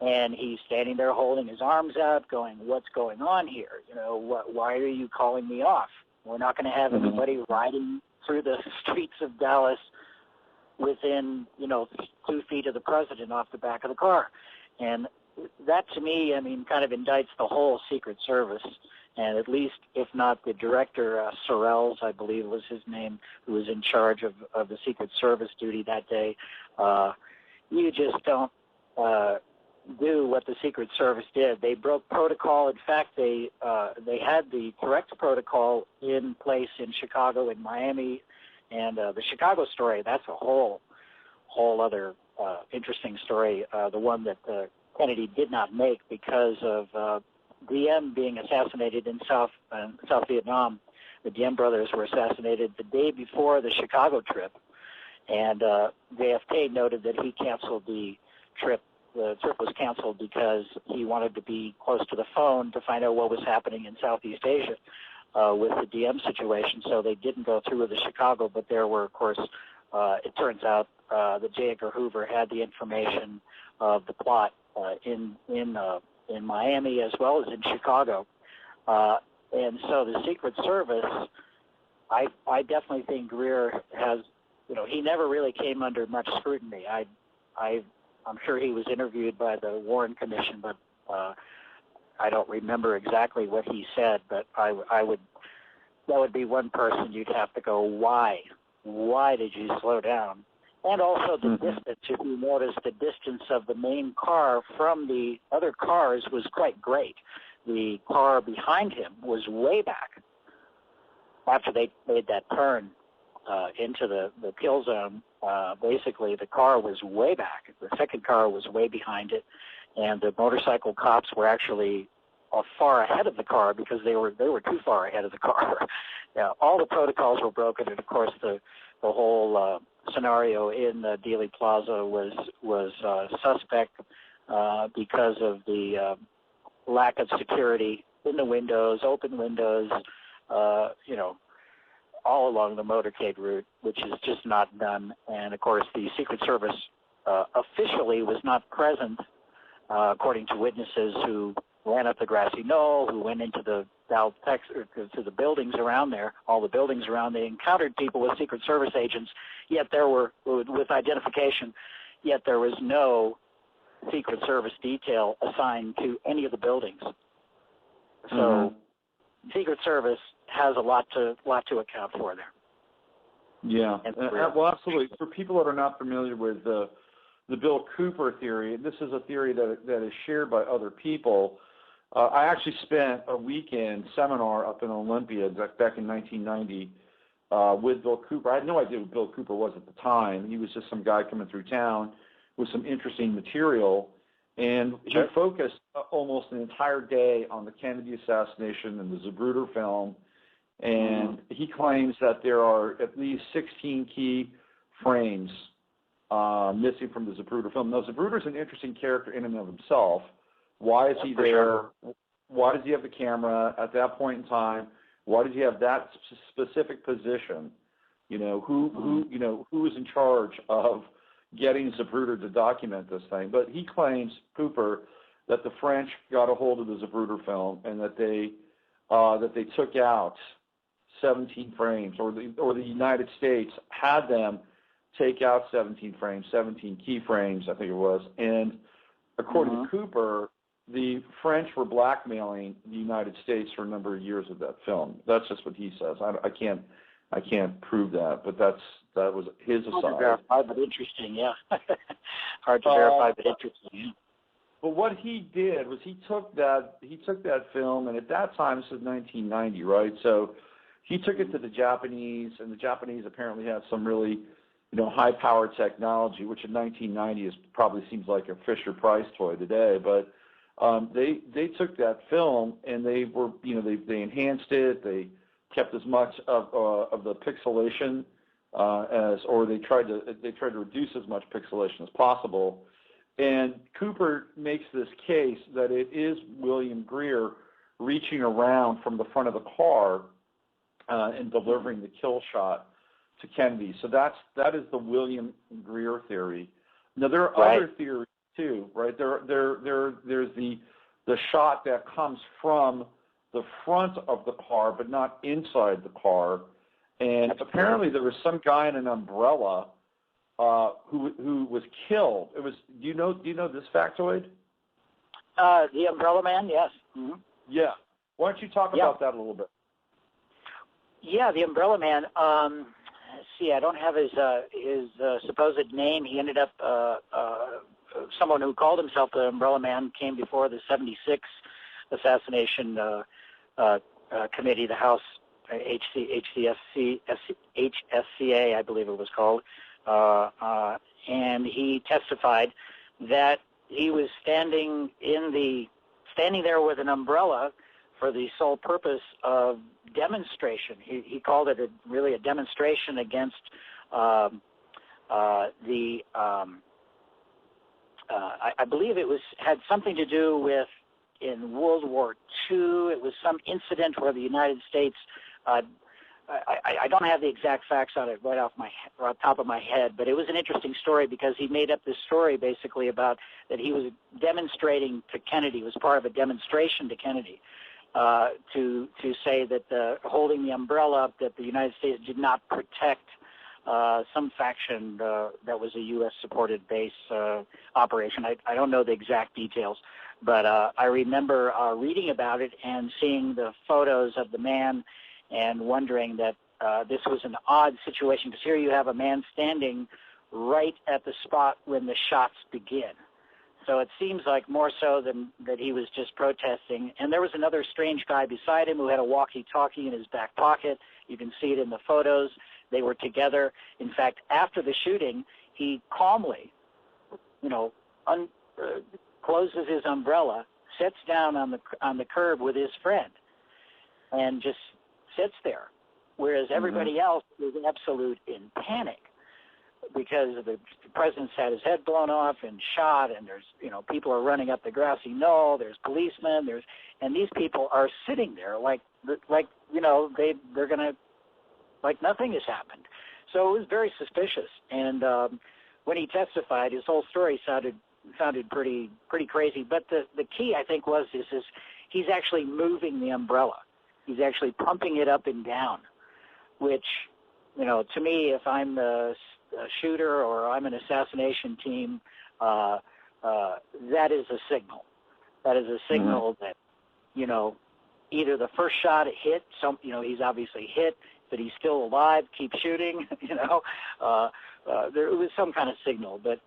and he's standing there holding his arms out, going, "What's going on here? Why are you calling me off? We're not going to have anybody riding through the streets of Dallas within 2 feet of the president off the back of the car." And that, to me, kind of indicts the whole Secret Service. And at least, if not the director, Sorrells, I believe was his name, who was in charge of the Secret Service duty that day, you just don't do what the Secret Service did. They broke protocol. In fact, they had the correct protocol in place in Chicago and Miami. And the Chicago story, that's a whole other interesting story, the one that Kennedy did not make because of Diem being assassinated in South Vietnam. The Diem brothers were assassinated the day before the Chicago trip, and JFK noted that he canceled the trip. The trip was canceled because he wanted to be close to the phone to find out what was happening in Southeast Asia with the Diem situation. So they didn't go through with the Chicago, but there were, of course, it turns out that J. Edgar Hoover had the information of the plot in Miami as well as in Chicago. And so the Secret Service, I definitely think Greer has, he never really came under much scrutiny. I'm sure he was interviewed by the Warren Commission, but I don't remember exactly what he said, but that would be one person you'd have to go, why did you slow down? And also the distance. If you notice, the distance of the main car from the other cars was quite great. The car behind him was way back after they made that turn into the kill zone, basically the car was way back. The second car was way behind it, and the motorcycle cops were actually far ahead of the car because they were too far ahead of the car. All the protocols were broken, and of course the whole scenario in Dealey Plaza was suspect because of the lack of security in the windows, open windows, all along the motorcade route, which is just not done. And of course, the Secret Service officially was not present, according to witnesses who ran up the grassy knoll, who went into the to the buildings around there, all the buildings around. They encountered people with Secret Service agents, yet there were, with identification, yet there was no Secret Service detail assigned to any of the buildings. So Secret Service has a lot to account for there. Yeah, well, absolutely. For people that are not familiar with the Bill Cooper theory, this is a theory that is shared by other people. I actually spent a weekend seminar up in Olympia back in 1990 with Bill Cooper. I had no idea who Bill Cooper was at the time. He was just some guy coming through town with some interesting material, and he focused almost an entire day on the Kennedy assassination and the Zapruder film, and he claims that there are at least 16 key frames missing from the Zapruder film. Now, Zapruder's an interesting character in and of himself. Why is he there? Sure. Why does he have the camera at that point in time? Why does he have that specific position? Who is in charge of getting Zapruder to document this thing? But he claims, Cooper, that the French got a hold of the Zapruder film and that they took out 17 frames, or the United States had them take out 17 frames, 17 key frames, I think it was. And according to Cooper, the French were blackmailing the United States for a number of years with that film. That's just what he says. I can't prove that, but that was his aside. Hard to verify, but interesting, yeah. Hard to verify, but interesting, yeah. But what he did was he took that film, and at that time, this is 1990, right? So he took it to the Japanese, and the Japanese apparently had some really, high-powered technology, which in 1990 probably seems like a Fisher-Price toy today, but they took that film and they enhanced it. They kept as much of the pixelation they tried to reduce as much pixelation as possible. And Cooper makes this case that it is William Greer reaching around from the front of the car and delivering the kill shot to Kennedy. So that is the William Greer theory. Now there are other theories too, right? There's the shot that comes from the front of the car, but not inside the car. And apparently there was some guy in an umbrella who was killed. It was. Do you know this factoid? The Umbrella Man, yes. Mm-hmm. Yeah. Why don't you talk about that a little bit? Yeah, the Umbrella Man. Let's see, I don't have his supposed name. He ended up someone who called himself the Umbrella Man came before the '76 assassination committee, the House HSCA, I believe it was called, and he testified that he was standing there with an umbrella for the sole purpose of demonstration. He called it really a demonstration against I believe it had something to do with, in World War II, it was some incident where the United States, I don't have the exact facts on it right off top of my head, but it was an interesting story because he made up this story basically about that he was demonstrating to Kennedy, was part of a demonstration to Kennedy, to say that holding the umbrella up, that the United States did not protect some faction that was a U.S.-supported base operation. I don't know the exact details, but I remember reading about it and seeing the photos of the man and wondering that this was an odd situation, because here you have a man standing right at the spot when the shots begin. So it seems like more so than that he was just protesting. And there was another strange guy beside him who had a walkie-talkie in his back pocket. You can see it in the photos. They were together. In fact, after the shooting, he calmly, closes his umbrella, sits down on the curb with his friend, and just sits there, whereas everybody else was absolute in panic because the president's had his head blown off and shot, and there's people are running up the grassy knoll, there's policemen, and these people are sitting there like they're gonna, like nothing has happened. So it was very suspicious. And when he testified, his whole story sounded pretty crazy. But the key, I think, is he's actually moving the umbrella. He's actually pumping it up and down, which, to me, if I'm the shooter or I'm an assassination team, that is a signal. That is a signal that, either the first shot hit, he's obviously hit, but he's still alive, keep shooting, there was some kind of signal, but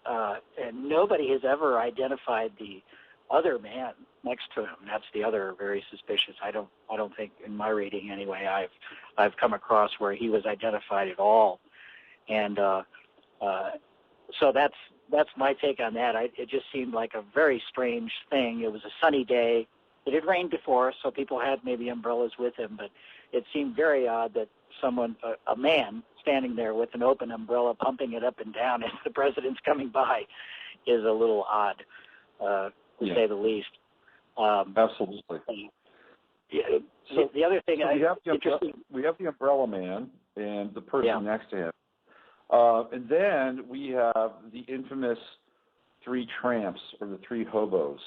and nobody has ever identified the other man next to him. That's the other very suspicious. I don't think, in my reading anyway, I've come across where he was identified at all, and so that's my take on that. It just seemed like a very strange thing. It was a sunny day. It had rained before, so people had maybe umbrellas with him, but it seemed very odd that someone, a man, standing there with an open umbrella, pumping it up and down as the president's coming by, is a little odd, to say the least. Absolutely. So the other thing, we have the umbrella man and the person next to him, and then we have the infamous three tramps, or the three hobos.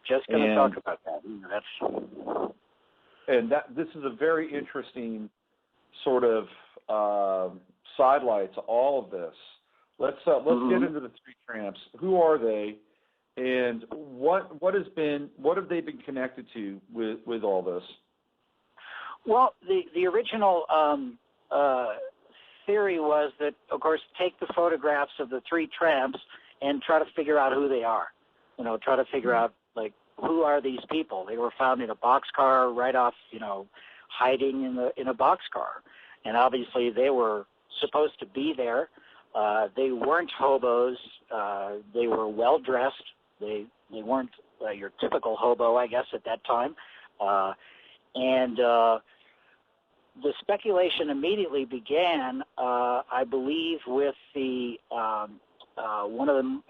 Just going to talk about that. This is a very interesting sort of sidelight to all of this. Let's get into the three tramps. Who are they, and what have they been connected to with all this? Well, the original theory was that, of course, take the photographs of the three tramps and try to figure out who they are. Try to figure out, like, who are these people? They were found in a boxcar right off, hiding in a boxcar. And obviously they were supposed to be there. They weren't hobos. They were well-dressed. They weren't your typical hobo, I guess, at that time. And the speculation immediately began, I believe, with the one of them,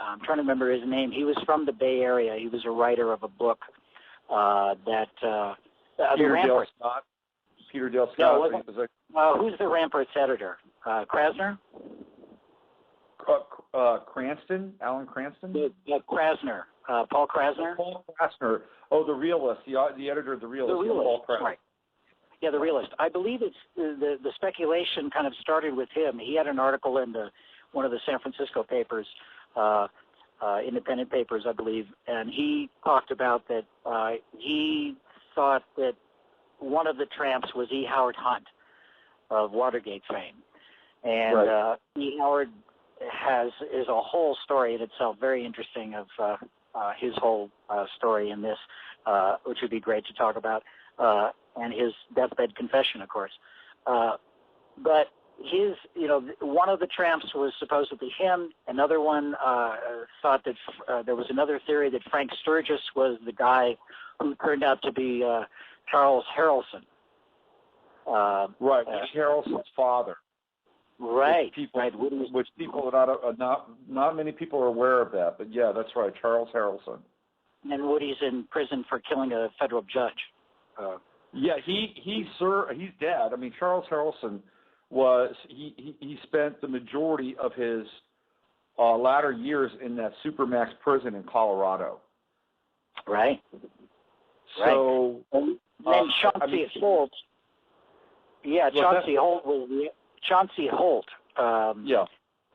I'm trying to remember his name. He was from the Bay Area. He was a writer of a book that Peter Dale Scott. Peter Dale Scott. No, who's the Ramparts editor? Krasner? Cranston? Alan Cranston? Krasner. Paul Krasner? Paul Krasner. Oh, the Realist. The editor of the Realist. The Realist. Paul Krasner. Right. Yeah, the Realist. I believe it's the speculation kind of started with him. He had an article in one of the San Francisco papers, independent papers, I believe, and he talked about that he thought that one of the tramps was E. Howard Hunt of Watergate fame. And E. Howard is a whole story in itself, very interesting, of his whole story in this, which would be great to talk about, and his deathbed confession, of course. But his, one of the tramps was supposedly him. Another one thought that there was another theory that Frank Sturgis was the guy who turned out to be Charles Harrelson. Right, Harrelson's father. Right, which people are not many people are aware of that, but yeah, that's right, Charles Harrelson. And Woody's in prison for killing a federal judge. Yeah, he's dead. I mean, Charles Harrelson he spent the majority of his latter years in that supermax prison in Colorado. Right. So and then Chauncey Holt. Yeah, Chauncey Holt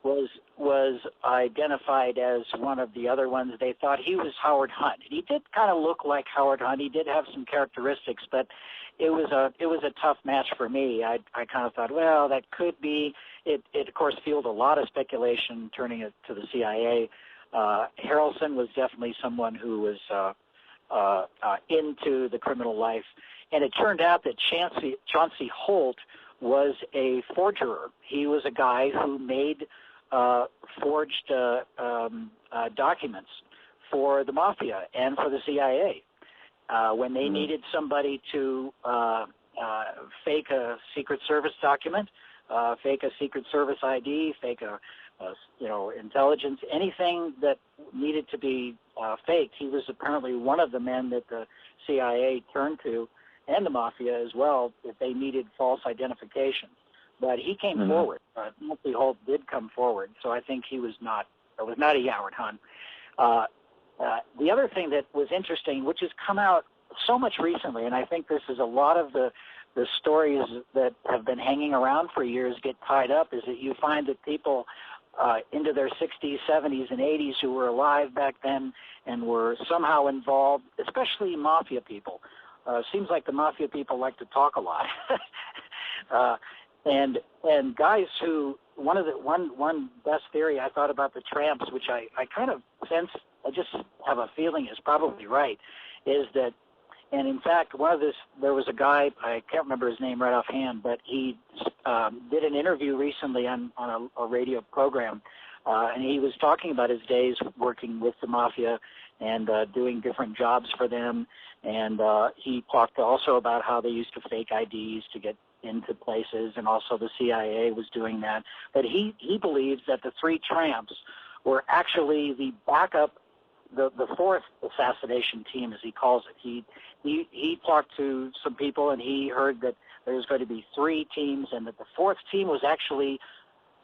was identified as one of the other ones. They thought he was Howard Hunt. He did kind of look like Howard Hunt. He did have some characteristics, but it was a tough match for me. I kind of thought, well, that could be. It of course fueled a lot of speculation, turning it to the CIA. Harrelson was definitely someone who was into the criminal life, and it turned out that Chauncey Holt was a forger. He was a guy who made forged documents for the mafia and for the CIA. When they needed somebody to fake a Secret Service document, fake a Secret Service ID, fake a intelligence, anything that needed to be faked, he was apparently one of the men that the CIA turned to, and the mafia as well, if they needed false identification. But he came forward. Timothy Holt did come forward, so I think it was not a Howard Hunt. The other thing that was interesting, which has come out so much recently, and I think this is a lot of the stories that have been hanging around for years get tied up, is that you find that people into their 60s, 70s, and 80s who were alive back then and were somehow involved, especially mafia people. Seems like the mafia people like to talk a lot. And guys who, one best theory I thought about the tramps, which I kind of sense, I just have a feeling is probably right, is that, and in fact, there was a guy, I can't remember his name right offhand, but he did an interview recently on a radio program, and he was talking about his days working with the mafia and doing different jobs for them, and he talked also about how they used to fake IDs to get into places, and also the CIA was doing that. But he believes that the three tramps were actually the backup, the fourth assassination team, as he calls it. He talked to some people, and he heard that there was going to be three teams, and that the fourth team was actually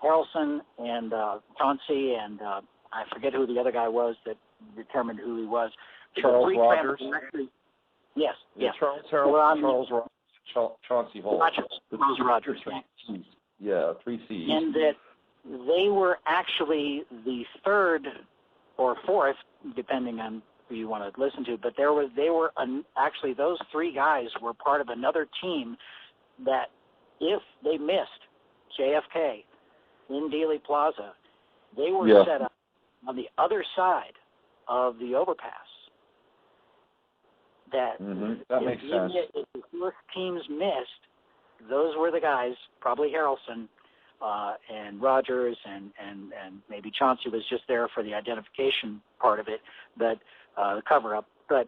Harrelson and Chauncey, and I forget who the other guy was that determined who he was. Charles Rogers. Yes. Chauncey Holt. Charles Rogers. Yeah, 3 C's. And that they were actually the third or fourth, depending on who you want to listen to, but actually those three guys were part of another team that, if they missed JFK in Dealey Plaza, they were set up on the other side of the overpass. That makes sense. If the fourth teams missed, those were the guys, probably Harrelson and Rogers, and maybe Chauncey was just there for the identification part of it, but the cover-up. But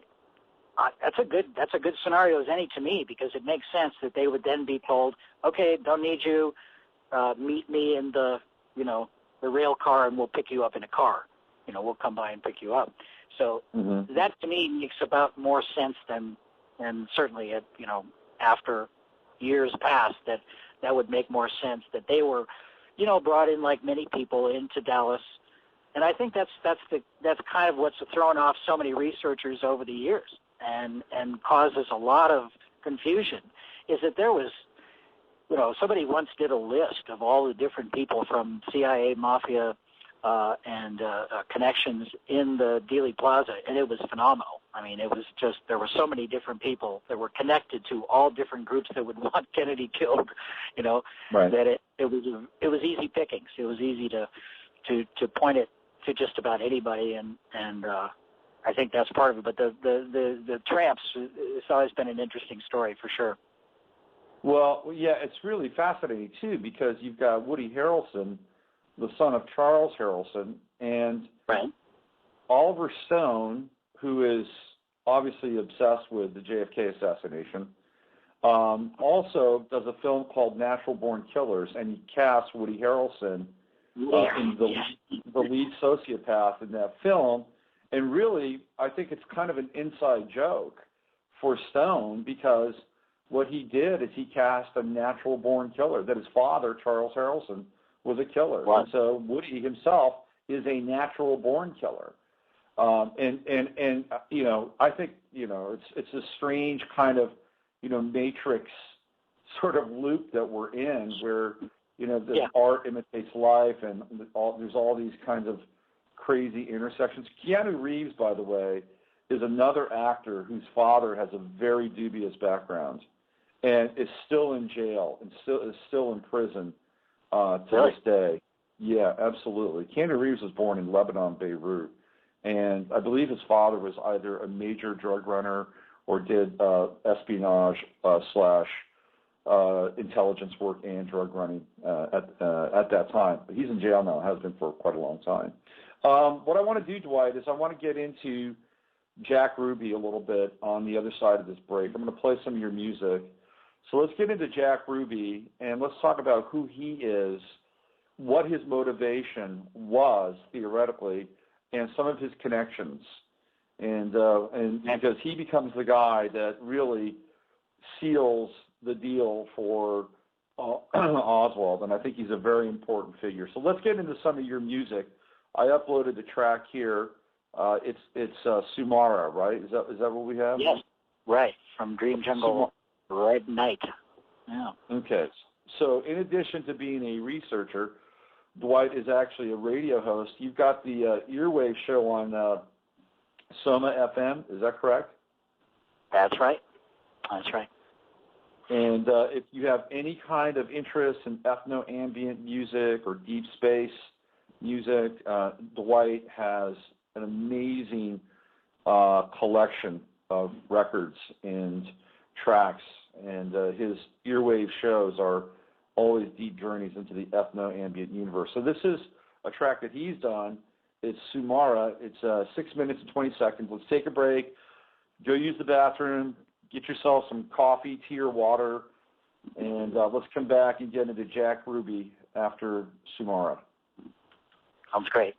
that's a good scenario as any to me, because it makes sense that they would then be told, okay, don't need you, meet me in the rail car, and we'll pick you up in a car. We'll come by and pick you up. So that to me makes about more sense than, and certainly after years passed, that would make more sense that they were, brought in like many people into Dallas. And I think that's kind of what's thrown off so many researchers over the years and causes a lot of confusion, is that there was, somebody once did a list of all the different people from CIA, mafia, and connections in the Dealey Plaza, and it was phenomenal. I mean, it was just, there were so many different people that were connected to all different groups that would want Kennedy killed, right. That it was easy pickings. It was easy to point it to just about anybody, and I think that's part of it. But the tramps, it's always been an interesting story for sure. Well, yeah, it's really fascinating too, because you've got Woody Harrelson, the son of Charles Harrelson, and Oliver Stone, who is obviously obsessed with the JFK assassination, also does a film called Natural Born Killers, and he casts Woody Harrelson in the lead sociopath in that film. And really, I think it's kind of an inside joke for Stone, because what he did is he cast a natural born killer, that his father, Charles Harrelson, was a killer. Right. And so Woody himself is a natural born killer. And I think, it's a strange kind of, matrix sort of loop that we're in, where, art imitates life, and there's all these kinds of crazy intersections. Keanu Reeves, by the way, is another actor whose father has a very dubious background and is still in jail and is still in prison to this day. Yeah, absolutely. Keanu Reeves was born in Lebanon, Beirut, and I believe his father was either a major drug runner or did espionage / intelligence work and drug running at that time. But he's in jail now, has been for quite a long time. What I want to do, Dwight, is I want to get into Jack Ruby a little bit on the other side of this break. I'm going to play some of your music. So let's get into Jack Ruby, and let's talk about who he is, what his motivation was, theoretically, and some of his connections. And because he becomes the guy that really seals the deal for Oswald, and I think he's a very important figure. So let's get into some of your music. I uploaded the track here. It's Sumara, right? Is that what we have? Yes, right, from Dream Jungle, Red Night. Yeah. Okay. So in addition to being a researcher, Dwight is actually a radio host. You've got the Earwave show on Soma FM. Is that correct? That's right. That's right. And if you have any kind of interest in ethno-ambient music or deep space music, Dwight has an amazing collection of records and tracks, and his Earwave shows are always deep journeys into the ethno-ambient universe. So this is a track that he's done. It's Sumara. It's 6 minutes and 20 seconds. Let's take a break, go use the bathroom, get yourself some coffee, tea, or water, and let's come back and get into Jack Ruby after Sumara. Sounds great.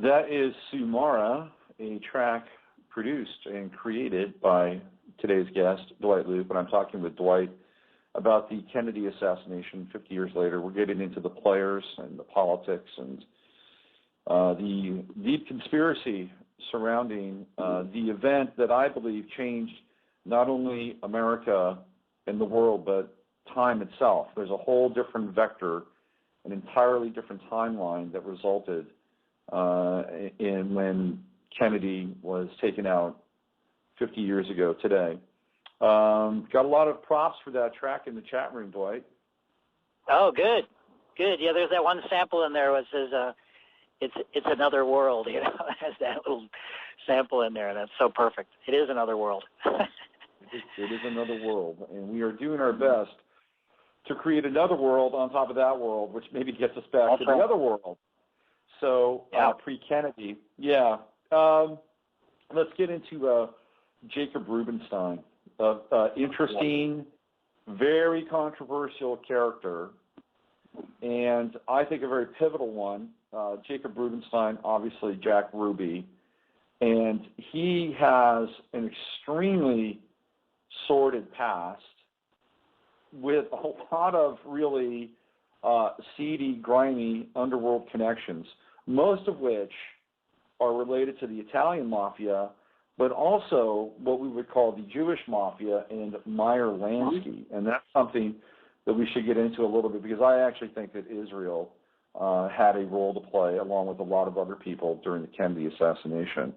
That is Sumara, a track produced and created by today's guest, Dwight Looop, and I'm talking with Dwight about the Kennedy assassination 50 years later. We're getting into the players and the politics and the deep conspiracy surrounding the event that I believe changed not only America and the world, but time itself. There's a whole different vector, an entirely different timeline that resulted in when Kennedy was taken out 50 years ago today. Got a lot of props for that track in the chat room, Dwight. Oh, good. Yeah, there's that one sample in there that says, it's another world, you know, it has that little sample in there, and that's so perfect. It is another world. It is another world, and we are doing our best to create another world on top of that world, which maybe gets us back to the other world. So, pre-Kennedy, let's get into Jacob Rubenstein, interesting, very controversial character, and I think a very pivotal one. Jacob Rubenstein, obviously Jack Ruby, and he has an extremely sordid past with a lot of really seedy, grimy underworld connections, most of which are related to the Italian mafia, but also what we would call the Jewish mafia and Meyer Lansky. And that's something that we should get into a little bit, because I actually think that Israel had a role to play, along with a lot of other people, during the Kennedy assassination.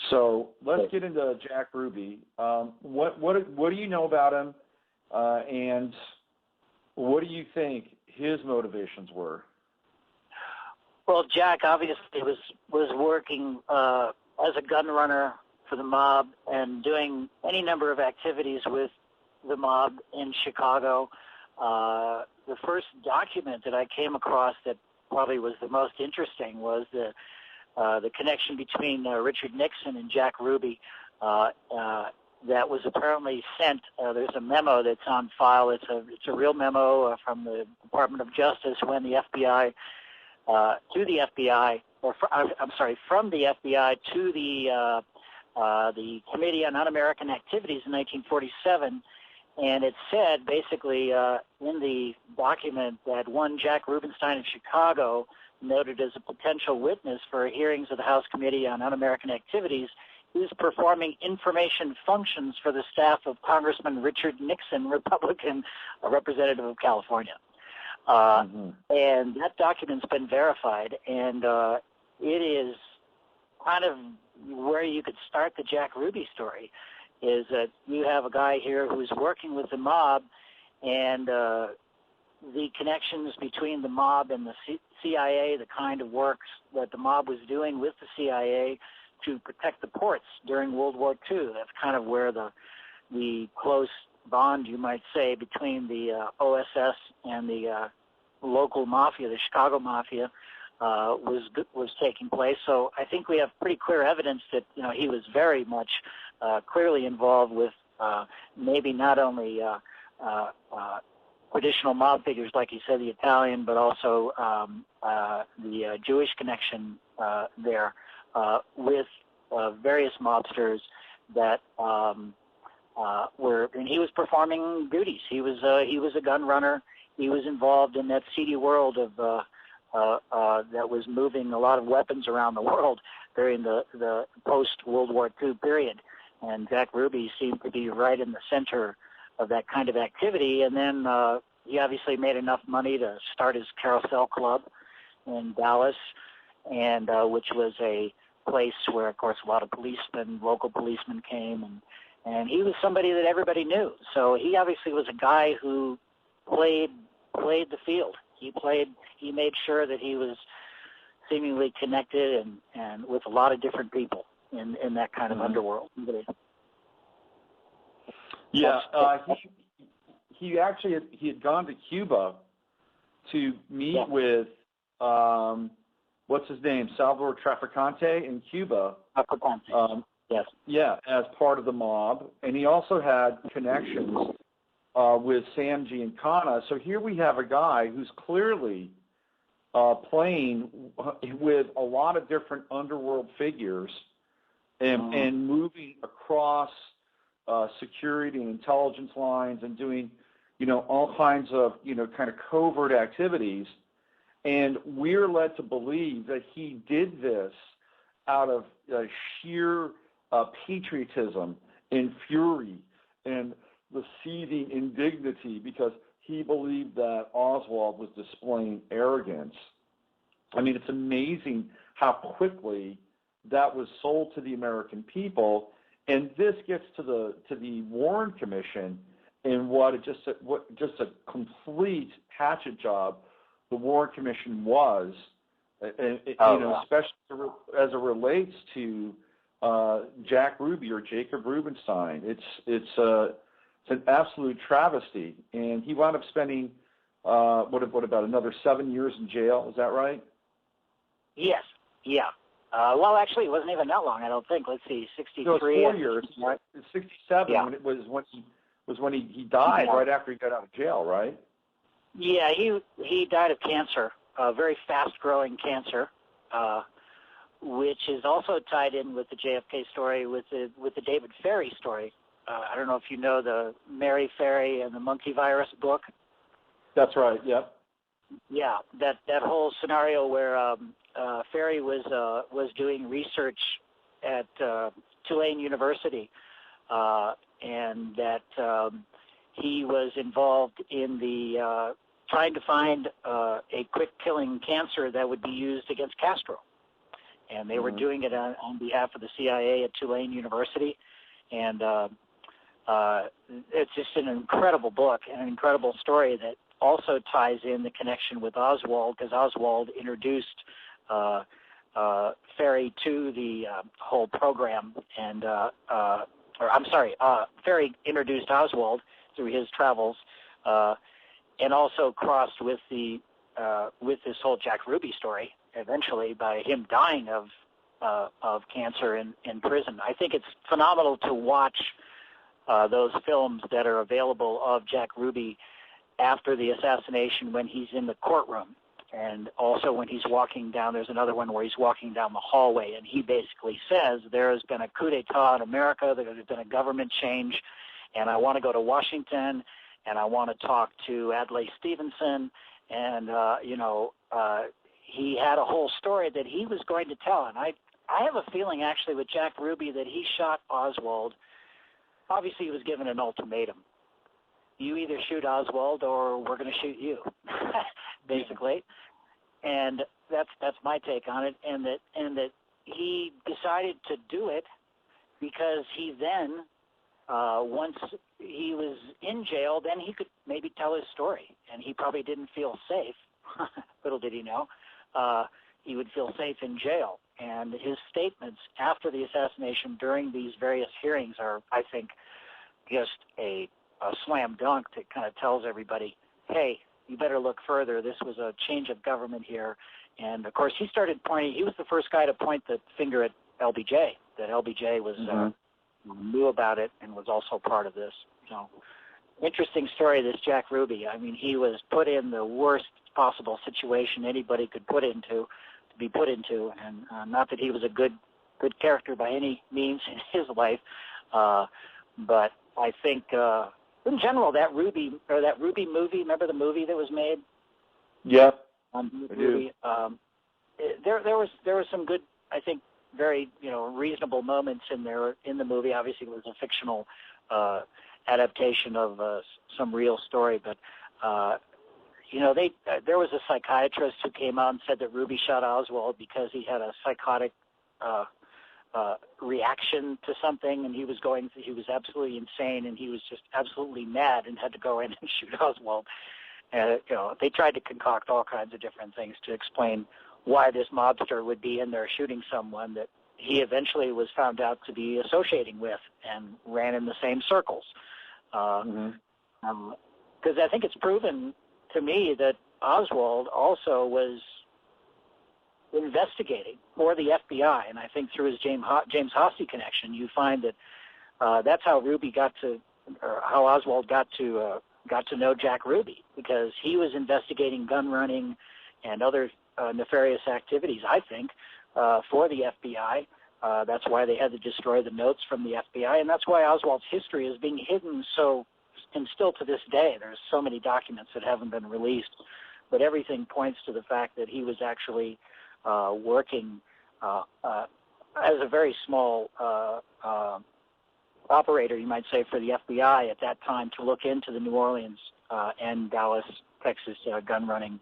So let's get into Jack Ruby. What do you know about him, and what do you think his motivations were? Well, Jack obviously was working as a gun runner for the mob and doing any number of activities with the mob in Chicago. The first document that I came across that probably was the most interesting was the connection between Richard Nixon and Jack Ruby. That was apparently sent. There's a memo that's on file. It's a real memo from the Department of Justice when the FBI to the FBI, from the FBI to the Committee on Un-American Activities in 1947, and it said basically in the document that one Jack Rubenstein of Chicago, noted as a potential witness for hearings of the House Committee on Un-American Activities, is performing information functions for the staff of Congressman Richard Nixon, Republican, a representative of California. And that document's been verified, and it is kind of where you could start the Jack Ruby story, is that you have a guy here who's working with the mob, and the connections between the mob and the CIA, the kind of works that the mob was doing with the CIA to protect the ports during World War II. That's kind of where the close bond, you might say, between the OSS and the local mafia, the Chicago mafia, was taking place. So I think we have pretty clear evidence that he was very much clearly involved with maybe not only traditional mob figures, like you said, the Italian, but also the Jewish connection there with various mobsters that were, and he was performing duties. He was a gun runner. He was involved in that seedy world of that was moving a lot of weapons around the world during the post-World War II period. And Jack Ruby seemed to be right in the center of that kind of activity. And then he obviously made enough money to start his Carousel Club in Dallas, and which was a place where, of course, a lot of policemen, local policemen came, and he was somebody that everybody knew. So he obviously was a guy who played the field. He made sure that he was seemingly connected and with a lot of different people in that kind of underworld. Yeah, he had gone to Cuba to meet with what's his name, Salvador Traficante in Cuba. Traficante. Yes. Yeah, as part of the mob, and he also had connections with Sam Giancana. So here we have a guy who's clearly playing with a lot of different underworld figures and moving across security and intelligence lines and doing, all kinds of, kind of covert activities. And we're led to believe that he did this out of sheer patriotism and fury and the seething indignity because he believed that Oswald was displaying arrogance. I mean, it's amazing how quickly that was sold to the American people, and this gets to the Warren Commission and just a complete hatchet job the Warren Commission was, especially as it relates to Jack Ruby or Jacob Rubenstein. It's an absolute travesty, and he wound up spending what about another 7 years in jail? Is that right? Yes. Yeah. Well, actually, it wasn't even that long. I don't think. Let's see, 63. No, it's 4 years. Right? 67 when it was when he died right after he got out of jail, right? Yeah, he died of cancer, a very fast-growing cancer, which is also tied in with the JFK story, with the David Ferrie story. I don't know if you know the Mary Ferrie and the monkey virus book. That's right. Yep. Yeah, that whole scenario where Ferrie was doing research at Tulane University, and that he was involved in the trying to find a quick-killing cancer that would be used against Castro. And they were doing it on behalf of the CIA at Tulane University. And it's just an incredible book and an incredible story that also ties in the connection with Oswald, because Oswald introduced Ferrie to the whole program. And, Ferrie introduced Oswald through his travels, and also crossed with with this whole Jack Ruby story eventually by him dying of cancer in prison. I think it's phenomenal to watch those films that are available of Jack Ruby after the assassination when he's in the courtroom. And also when he's walking down, there's another one where he's walking down the hallway, and he basically says, there has been a coup d'etat in America, there has been a government change, and I want to go to Washington, and I want to talk to Adlai Stevenson, and, he had a whole story that he was going to tell. And I have a feeling, actually, with Jack Ruby that he shot Oswald. Obviously, he was given an ultimatum. You either shoot Oswald or we're going to shoot you, basically. And that's my take on it. And that he decided to do it because he then, once he was in jail, then he could maybe tell his story. And he probably didn't feel safe. Little did he know. He would feel safe in jail. And his statements after the assassination during these various hearings are, I think, just a slam dunk that kind of tells everybody, hey, you better look further. This was a change of government here. And, of course, he was the first guy to point the finger at LBJ, that LBJ was knew about it and was also part of this. So, interesting story, this Jack Ruby. I mean, he was put in the worst possible situation anybody could be put into, and not that he was a good character by any means in his life, but I think in general that Ruby movie. Remember the movie that was made? Yeah, Ruby. There was some good, I think, very reasonable moments in the movie. Obviously, it was a fictional adaptation of some real story, but there was a psychiatrist who came out and said that Ruby shot Oswald because he had a psychotic reaction to something, and he was absolutely insane, and he was just absolutely mad and had to go in and shoot Oswald. And they tried to concoct all kinds of different things to explain why this mobster would be in there shooting someone that he eventually was found out to be associating with and ran in the same circles. Because I think it's proven to me that Oswald also was investigating for the FBI, and I think through his James Hosty connection, you find that that's how Ruby how Oswald got to know Jack Ruby, because he was investigating gun running and other nefarious activities, I think, for the FBI. That's why they had to destroy the notes from the FBI, and that's why Oswald's history is being hidden and still to this day, there's so many documents that haven't been released, but everything points to the fact that he was actually working as a very small operator, you might say, for the FBI at that time to look into the New Orleans and Dallas, Texas gun running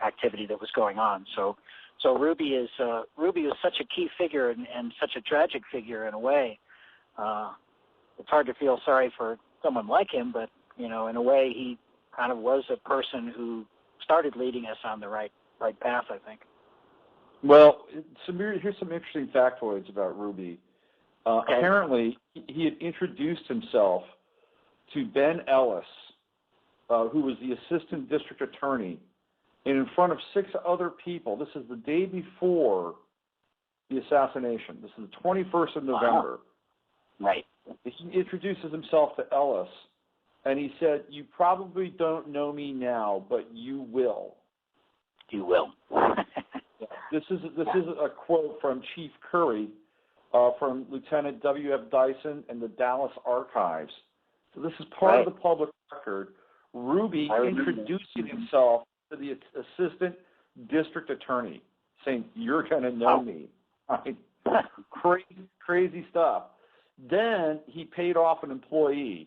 activity that was going on. So Ruby was such a key figure and such a tragic figure in a way. It's hard to feel sorry for someone like him, but in a way, he kind of was a person who started leading us on the right path, I think. Well, here's some interesting factoids about Ruby. Okay. Apparently, he had introduced himself to Ben Ellis, who was the assistant district attorney, and in front of 6 other people. This is the day before the assassination. This is the 21st of November. Wow. Right. He introduces himself to Ellis, and he said, "You probably don't know me now, but you will." You will. This is a quote from Chief Curry, from Lieutenant W.F. Dyson and the Dallas Archives. So this is part of the public record. Ruby introducing himself to the assistant district attorney, saying, "You're going to know me." I mean, crazy stuff. Then he paid off an employee,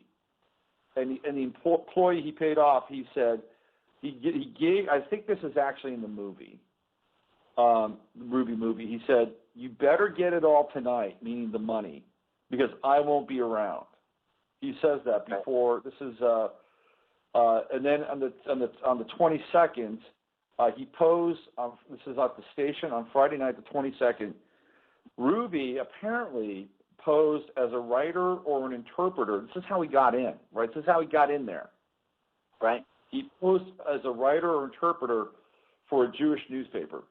and the employee he paid off, he said, he gave, I think this is actually in the movie, the Ruby movie, he said, "You better get it all tonight," meaning the money, "because I won't be around." He says that before. This is, and then on the 22nd, he posed. This is at the station on Friday night, the 22nd. Ruby apparently posed as a writer or an interpreter. This is how he got in, right? This is how he got in there. Right. He posed as a writer or interpreter for a Jewish newspaper.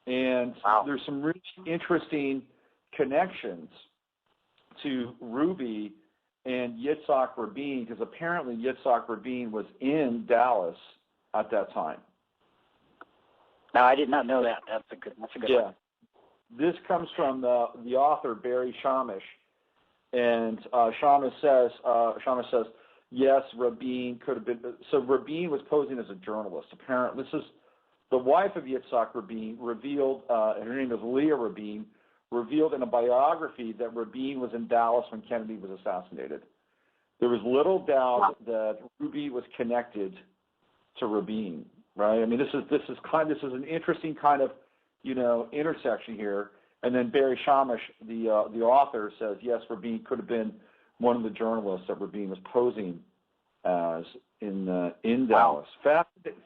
And there's some really interesting connections to Ruby and Yitzhak Rabin, because apparently Yitzhak Rabin was in Dallas at that time. No, I did not know that. That's a good one. This comes from the author Barry Shamish, and Shamish says yes, Rabin could have been. So Rabin was posing as a journalist. Apparently, this is the wife of Yitzhak Rabin revealed. Her name is Leah Rabin. Revealed in a biography that Rabin was in Dallas when Kennedy was assassinated. There was little doubt that Ruby was connected to Rabin, right? I mean, this is an interesting kind of, intersection here. And then Barry Shamish, the author, says yes, Rabin could have been one of the journalists that Rabin was posing as in Dallas.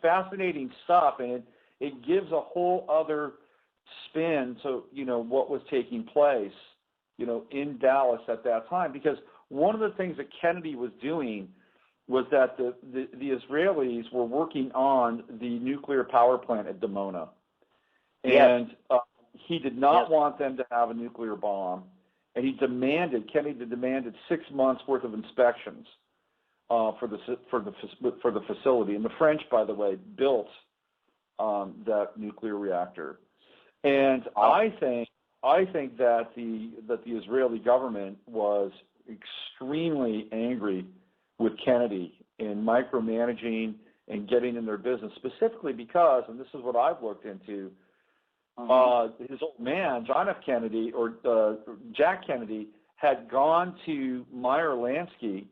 Fascinating stuff, and it gives a whole other spin to what was taking place in Dallas at that time, because one of the things that Kennedy was doing was that the Israelis were working on the nuclear power plant at Dimona, and he did not want them to have a nuclear bomb, and Kennedy demanded 6 months worth of inspections for the facility, and the French, by the way, built that nuclear reactor. And I think that the Israeli government was extremely angry with Kennedy in micromanaging and getting in their business, specifically because, and this is what I've looked into, his old man, John F. Kennedy, or Jack Kennedy, had gone to Meyer Lansky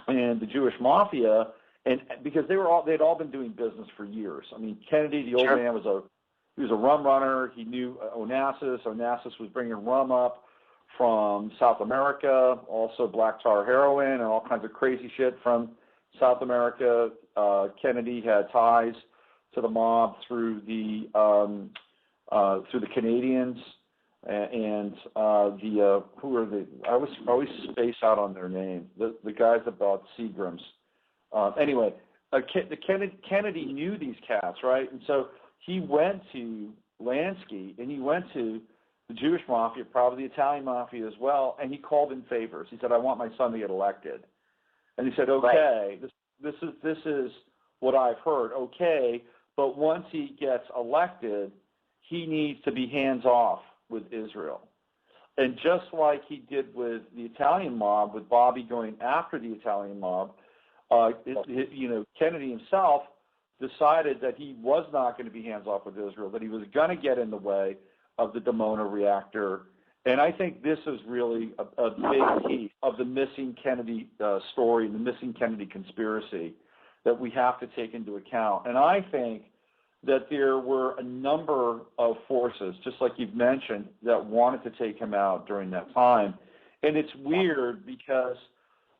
and the Jewish mafia, and because they'd all been doing business for years. I mean, Kennedy, the old man, was a rum runner. He knew Onassis. Onassis was bringing rum up from South America, also black tar heroin and all kinds of crazy shit from South America. Kennedy had ties to the mob through the Canadians and who are the? I always space out on their name. The guys that bought Seagrams. Anyway, Kennedy knew these cats, right? And so he went to Lansky and he went to the Jewish mafia, probably the Italian mafia as well, and he called in favors. He said, "I want my son to get elected," and he said, "Okay, this is what I've heard. Okay, but once he gets elected, he needs to be hands off with Israel." And just like he did with the Italian mob, with Bobby going after the Italian mob, Kennedy himself decided that he was not going to be hands off with Israel, that he was going to get in the way of the Dimona reactor. And I think this is really a big piece of the missing Kennedy story, the missing Kennedy conspiracy that we have to take into account. And I think that there were a number of forces, just like you've mentioned, that wanted to take him out during that time. And it's weird because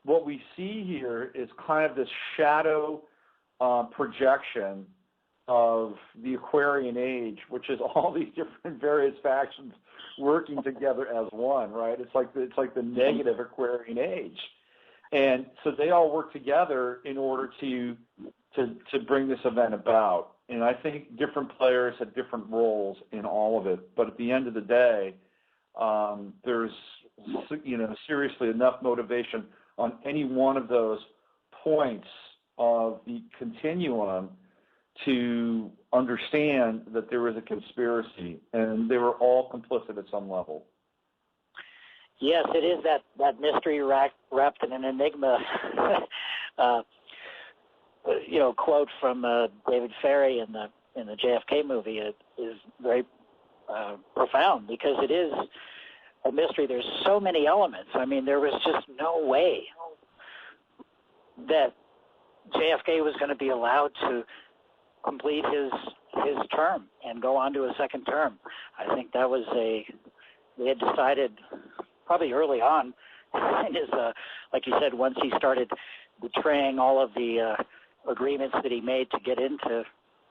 what we see here is kind of this shadow projection of the Aquarian Age, which is all these different various factions working together as one, right? It's like the negative Aquarian Age. And so they all work together in order to bring this event about. And I think different players had different roles in all of it. But at the end of the day, there's seriously enough motivation on any one of those points of the continuum to understand that there was a conspiracy, and they were all complicit at some level. Yes, it is that mystery wrapped in an enigma. Quote from David Ferry in the JFK movie is very profound, because it is a mystery. There's so many elements. I mean, there was just no way that JFK was going to be allowed to complete his term and go on to a second term. I think that was they had decided probably early on in his, like you said, once he started betraying all of the agreements that he made to get in to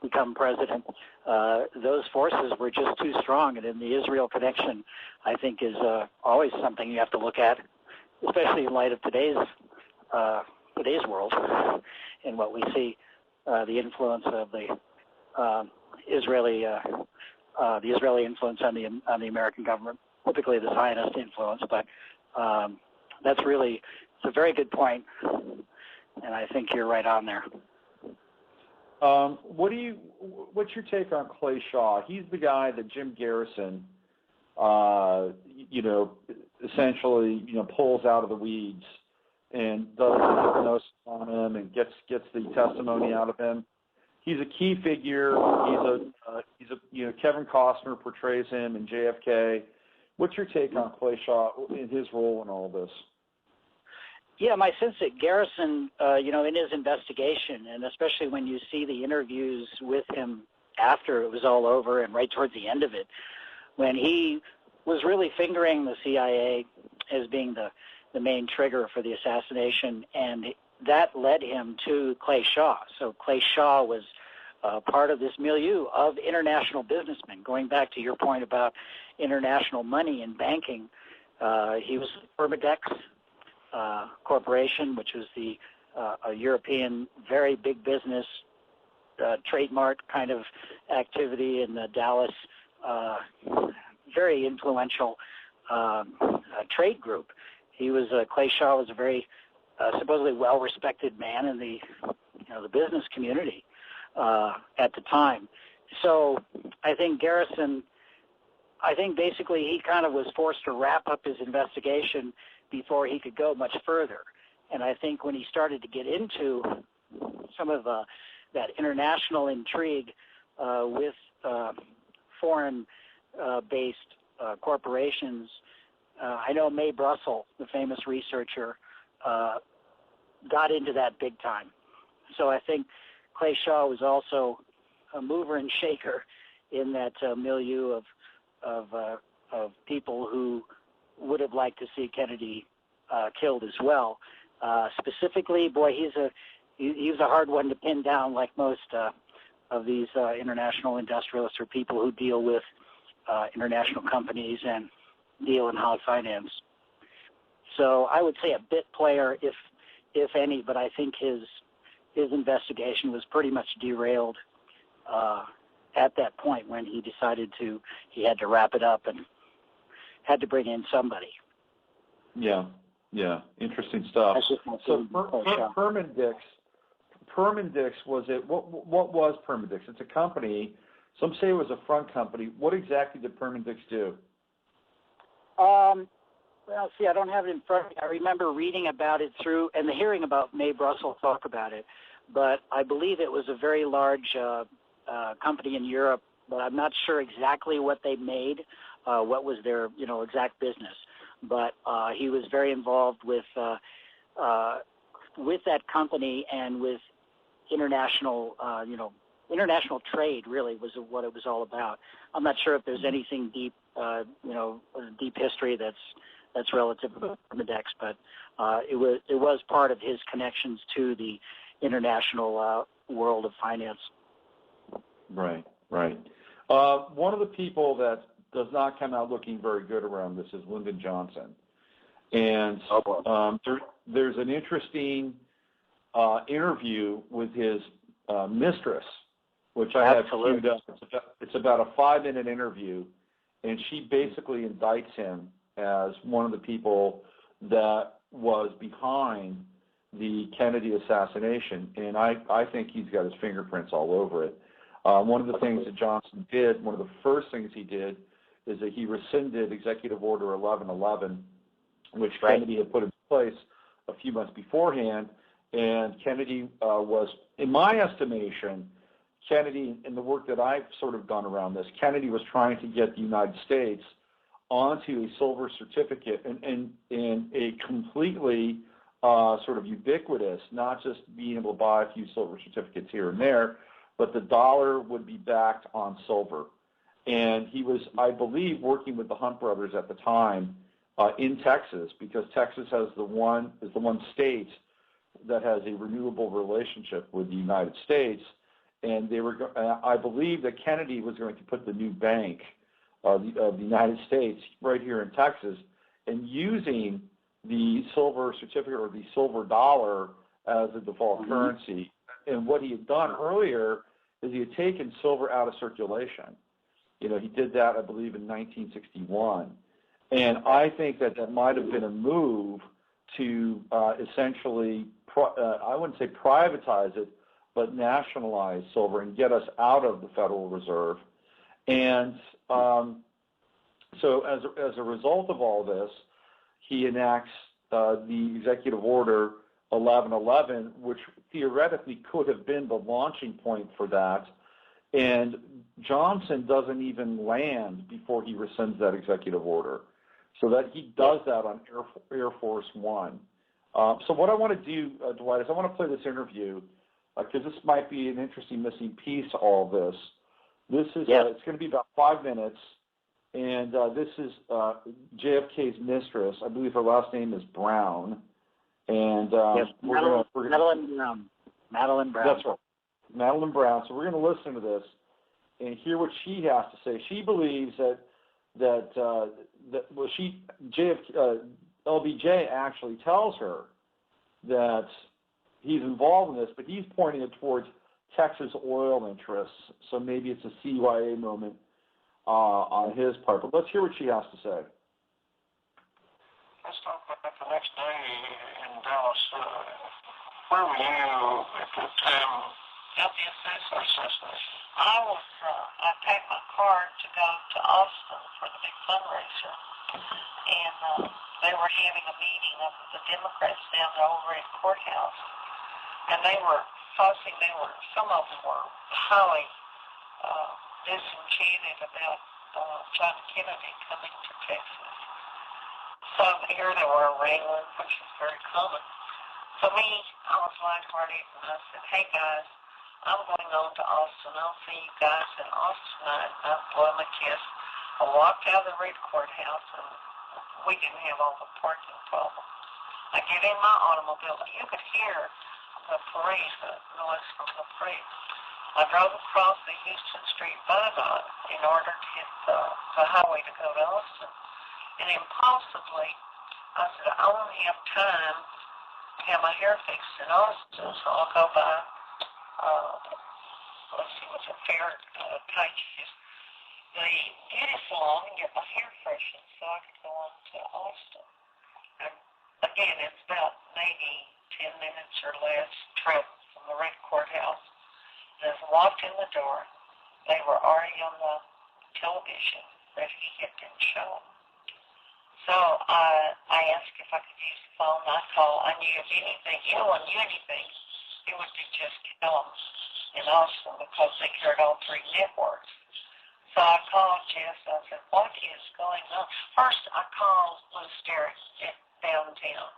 become president, those forces were just too strong. And in the Israel connection, I think, is always something you have to look at, especially in light of today's world and what we see, the influence of the Israeli influence on the American government, typically the Zionist influence. But it's a very good point, and I think you're right on there. What's your take on Clay Shaw? He's the guy that Jim Garrison, essentially, pulls out of the weeds and does the hypnosis on him and gets the testimony out of him. He's a key figure. Kevin Costner portrays him in JFK. What's your take on Clay Shaw and his role in all this? Yeah, my sense that Garrison, in his investigation, and especially when you see the interviews with him after it was all over and right towards the end of it, when he was really fingering the CIA as being the main trigger for the assassination, and that led him to Clay Shaw. So Clay Shaw was part of this milieu of international businessmen. Going back to your point about international money and banking, he was Firmadex Corporation, which was a European very big business trademark kind of activity in the Dallas, very influential trade group. Clay Shaw was a very supposedly well-respected man in the business community at the time. So I think Garrison, basically he kind of was forced to wrap up his investigation before he could go much further. And I think when he started to get into some of that international intrigue with foreign-based corporations, I know Mae Brussell, the famous researcher, got into that big time. So I think Clay Shaw was also a mover and shaker in that milieu of people who would have liked to see Kennedy killed as well. Specifically, boy, he's a hard one to pin down, like most of these international industrialists or people who deal with international companies and deal in high finance. So I would say a bit player, if any, but I think his investigation was pretty much derailed at that point when he decided he had to wrap it up and had to bring in somebody. Yeah, interesting stuff. So Permendix was it? What was Permendix? It's a company. Some say it was a front company. What exactly did Permendix do? Well, see, I don't have it in front of me. I remember reading about it and hearing about Mae Brussell talk about it, but I believe it was a very large company in Europe, but I'm not sure exactly what they made, what was their, exact business. But he was very involved with that company and with international, international trade really was what it was all about. I'm not sure if there's anything deep, deep history that's relative to Permendix, but it was part of his connections to the international world of finance. Right. One of the people that does not come out looking very good around this is Lyndon Johnson. And there's an interesting interview with his mistress, which I have queued up. It's about a 5-minute interview, and she basically indicts him as one of the people that was behind the Kennedy assassination, and I think he's got his fingerprints all over it. One of the things that Johnson did, one of the first things he did, is that he rescinded Executive Order 1111, which Kennedy had put in place a few months beforehand, and Kennedy was, in my estimation, Kennedy, in the work that I've sort of done around this, Kennedy was trying to get the United States onto a silver certificate and a completely sort of ubiquitous, not just being able to buy a few silver certificates here and there, but the dollar would be backed on silver. And he was, I believe, working with the Hunt brothers at the time in Texas, because Texas is the one state that has a renewable relationship with the United States. And they were, I believe that Kennedy was going to put the new bank of the United States right here in Texas, and using the silver certificate or the silver dollar as a default currency. And what he had done earlier is he had taken silver out of circulation. He did that, I believe, in 1961. And I think that might have been a move to essentially, I wouldn't say privatize it, but nationalize silver and get us out of the Federal Reserve. And so as a result of all this, he enacts the Executive Order 1111, which theoretically could have been the launching point for that. And Johnson doesn't even land before he rescinds that executive order. So that he does that on Air Force One. So what I want to do, Dwight, is I want to play this interview because this might be an interesting missing piece to all this. This is it's going to be about 5 minutes, and this is JFK's mistress. I believe her last name is Brown. And Madeline Brown. Madeline Brown. That's right. Madeline Brown. So we're going to listen to this and hear what she has to say. She believes LBJ actually tells her that he's involved in this, but he's pointing it towards Texas oil interests. So maybe it's a CYA moment on his part. But let's hear what she has to say. Let's talk about the next day in Dallas. Where were you at the time? At the assassination. I packed my car to go to Austin for the big fundraiser, and they were having a meeting of the Democrats down over at the courthouse, and they were fussing. Some of them were highly disenchanted about John Kennedy coming to Texas. So here they were wrangling, which is very common. So me, I was lighthearted, and I said, "Hey guys, I'm going on to Austin. I'll see you guys in Austin tonight." And I blew them a kiss. I walked out of the Red Courthouse, and we didn't have all the parking problems. I get in my automobile. You could hear the parade, the noise from the parade. I drove across the Houston Street Viaduct in order to hit the highway to go to Austin. And impulsively, I said, I won't have time to have my hair fixed in Austin, so I'll go by, let's see, what's a fair Texas, the beauty salon and get my hair freshened so I could go on to Austin. And again, it's about maybe 10 minutes or less trip from the Red Courthouse. And as I walked in the door, they were already on the television that he had been shown. So I asked if I could use the phone. I knew if anyone knew anything, it would be just kill them in Austin because they carried all three networks. So I called Jess. I said, what is going on? First, I called Louis Derrick downtown.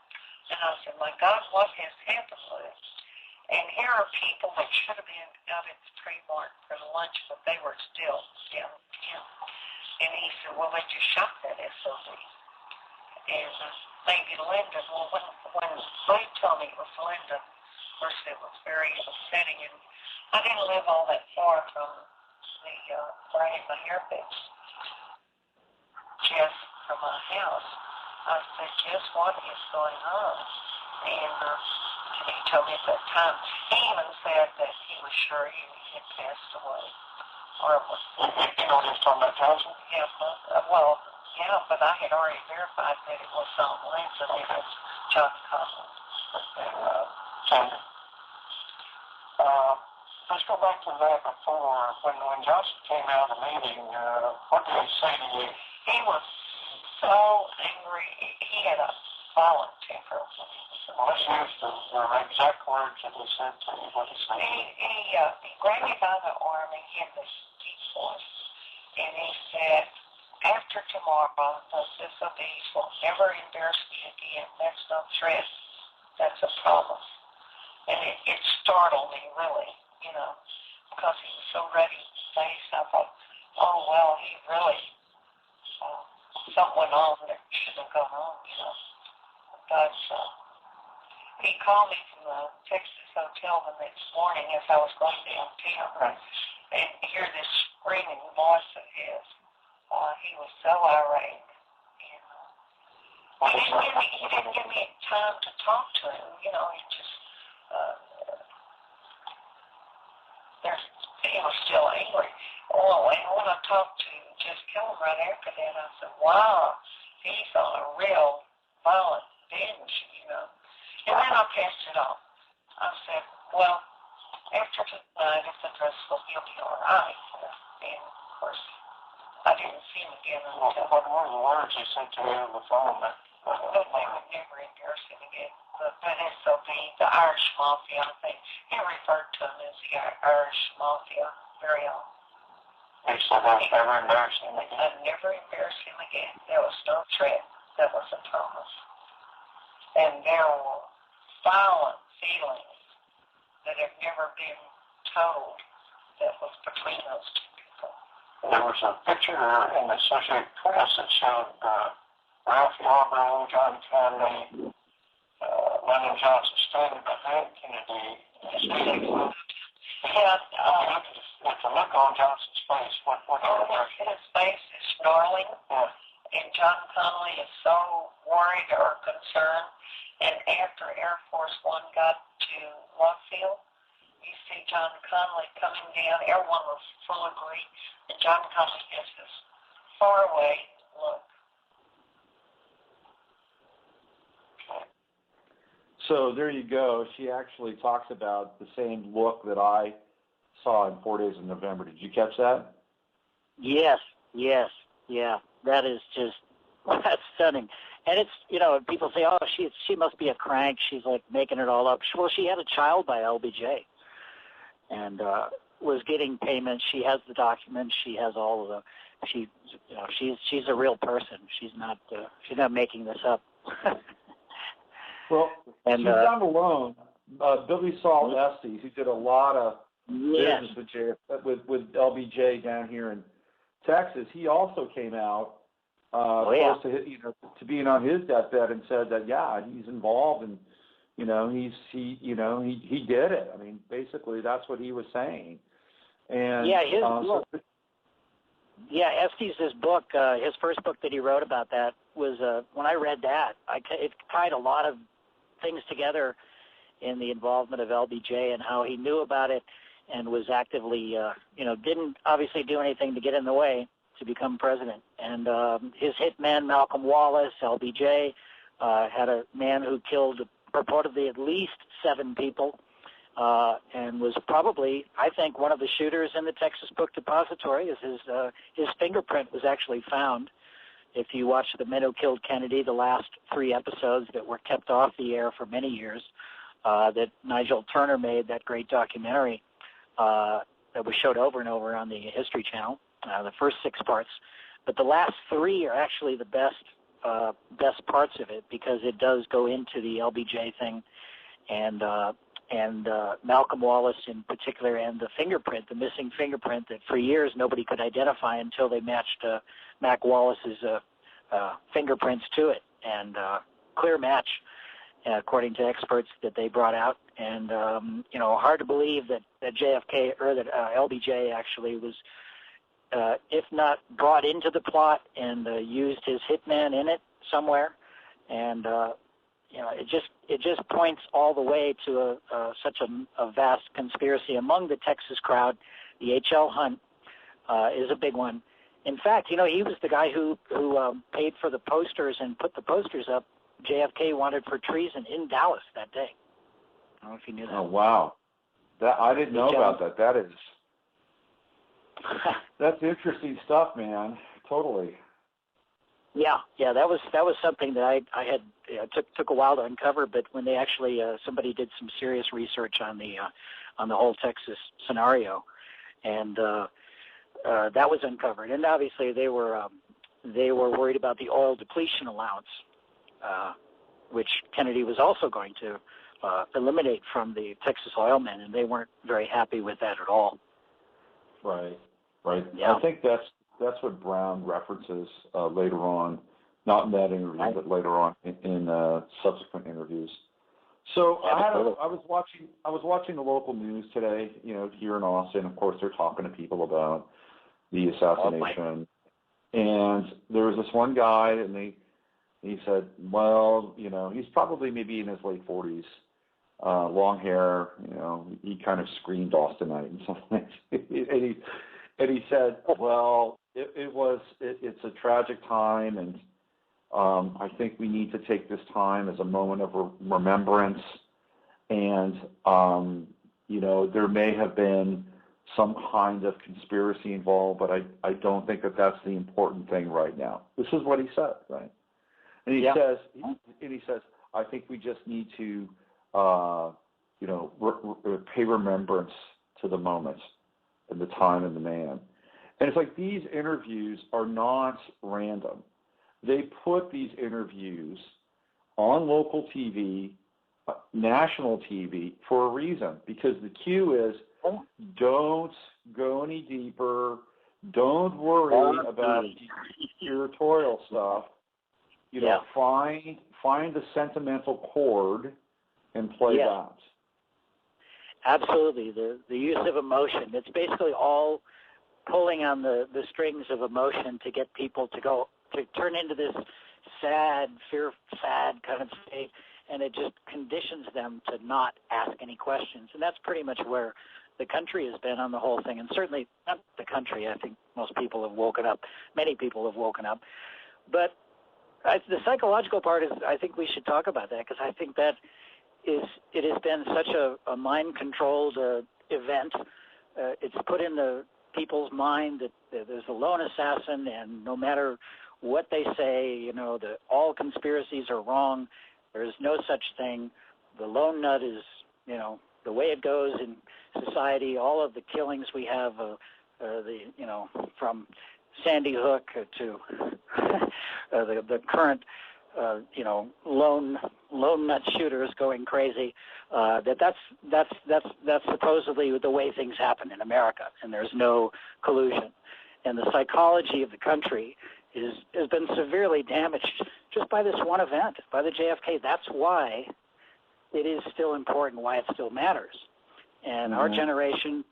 And I said, my God, what has happened with it? And here are people that should have been out at the tree mark for the lunch, but they were still downtown. And he said, well, they just shot that SOB. And maybe Linda, well, when Lee told me it was Linda, of course it was very upsetting. And I didn't live all that far from where I had my hair fixed. Jess, from my house. I said, Jess, what is going on? And he told me at that time, he even said that he was sure he had passed away. Or was, you know what he was talking about, Townsend? Yeah, well, yeah, but I had already verified that it was on Lincoln. It was John Collins. Sandra. Let's go back to that before. When Johnson came out of the meeting, what did he say to you? He was so angry. He had a violent temper. Well, let's use the exact words that he said to you. What did he say? He grabbed me by the arm and he had this deep voice. And he said, after tomorrow, the SOBs will never embarrass me again. That's no threat. That's a problem. And it startled me, really, because he was so ready-faced. I thought, oh, well, he really, something went on that shouldn't have gone on, But he called me from the Texas hotel the next morning as I was going downtown. Right. And hear this screaming voice of his. He was so irate. And, he didn't give me time to talk to him. He just, he was still angry. Oh, and when I talked to Jess Kellum right after that, I said, wow, he's on a real violent binge, And then I passed it off. I said, well, after tonight, if the dress was guilty or not, and of course, I didn't see him again until. What were the words he said to you on the phone? That they would never embarrass him again. But SOB, the Irish Mafia, I think, he referred to him as the Irish Mafia very often. he said I'd never embarrass him again. I'd never embarrass him again. There was no threat. That was a promise. And there were violent feelings that have never been told that was between those two people. There was a picture in the Associated Press that showed Ralph Yarborough, John Kennedy, Lyndon Johnson standing behind Kennedy. Yeah, with the look on Johnson's face, what his face is snarling, and John Connally is so worried or concerned. And after Air Force One got to Lockfield, you see John Connally coming down. Everyone was full of grief, and John Connally has this faraway look. So there you go. She actually talks about the same look that I saw in 4 Days in November. Did you catch that? Yes, yeah. That is just, that's stunning. And it's, people say, oh, she must be a crank. She's like making it all up. Well, she had a child by LBJ and was getting payments. She has the documents. She has all of the, she's a real person. She's not making this up. Well, she's not alone. Billy Saul Estes, who did a lot of business with LBJ down here in Texas, he also came out close to being on his deathbed and said that he's involved and he did it. I mean, basically that's what he was saying. And his book. Estes' book, his first book that he wrote about that was when I read that, it tied a lot of things together in the involvement of LBJ and how he knew about it and was actively, didn't obviously do anything to get in the way to become president. And his hitman, Malcolm Wallace, LBJ, had a man who killed purportedly at least 7 people and was probably, I think, one of the shooters in the Texas Book Depository. His fingerprint was actually found. If you watch The Men Who Killed Kennedy, the last 3 episodes that were kept off the air for many years, that Nigel Turner made, that great documentary that was showed over and over on the History Channel, the first 6 parts. But the last 3 are actually the best parts of it because it does go into the LBJ thing and Malcolm Wallace in particular, and the fingerprint, the missing fingerprint that for years nobody could identify until they matched Mac Wallace's fingerprints to it, and clear match, according to experts that they brought out. And hard to believe that JFK or that LBJ actually was, if not brought into the plot and used his hitman in it somewhere, and it just points all the way to such a vast conspiracy among the Texas crowd. The H.L. Hunt is a big one. In fact, he was the guy who paid for the posters and put the posters up JFK wanted for treason in Dallas that day. I don't know if you knew that. Oh, wow. That I didn't know about that. That is that's interesting stuff, man. Totally. Yeah, that was something that I had took a while to uncover, but when they actually somebody did some serious research on the whole Texas scenario, and that was uncovered. And obviously they were worried about the oil depletion allowance, which Kennedy was also going to eliminate from the Texas oil men, and they weren't very happy with that at all. Right. Yeah. I think that's what Brown references later on, not in that interview, but later on in subsequent interviews. So I was watching the local news today, here in Austin. Of course, they're talking to people about the assassination, and there was this one guy, and he said, well, he's probably maybe in his late 40s, long hair, he kind of screamed Austinite and something. And he said, well, it's a tragic time, and I think we need to take this time as a moment of remembrance and there may have been some kind of conspiracy involved, but I don't think that that's the important thing right now. This is what he said, right? And he says, I think we just need to, pay remembrance to the moment and the time and the man. And it's like these interviews are not random. They put these interviews on local TV, national TV, for a reason, because the cue is don't go any deeper, don't worry about the curatorial stuff, find the sentimental chord and play that. Absolutely. The use of emotion. It's basically all pulling on the strings of emotion to get people to turn into this sad kind of state, and it just conditions them to not ask any questions. And that's pretty much where the country has been on the whole thing. And certainly not the country. I think most people have woken up. Many people have woken up. But the psychological part is, I think we should talk about that, because I think that it has been such a mind-controlled event. It's put in the people's mind that there's a lone assassin, and no matter what they say, that all conspiracies are wrong. There's no such thing. The lone nut is, the way it goes in society. All of the killings we have, from Sandy Hook to the current, lone nut shooters going crazy. That's supposedly the way things happen in America, and there's no collusion. And the psychology of the country has been severely damaged just by this one event, by the JFK. That's why it is still important, why it still matters. And our generation,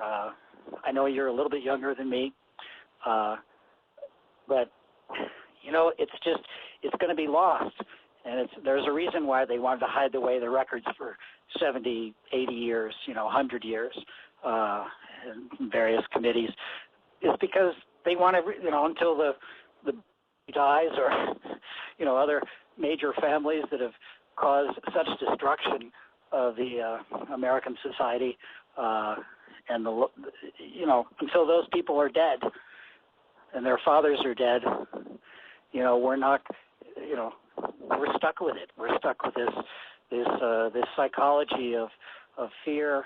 I know you're a little bit younger than me, but it's going to be lost. And there's a reason why they wanted to hide away the records for 70, 80 years, 100 years, in various committees. Is because they want to, until the dies, or, other major families that have caused such destruction of the American society, and until those people are dead and their fathers are dead, we're not, we're stuck with it. We're stuck with this psychology of fear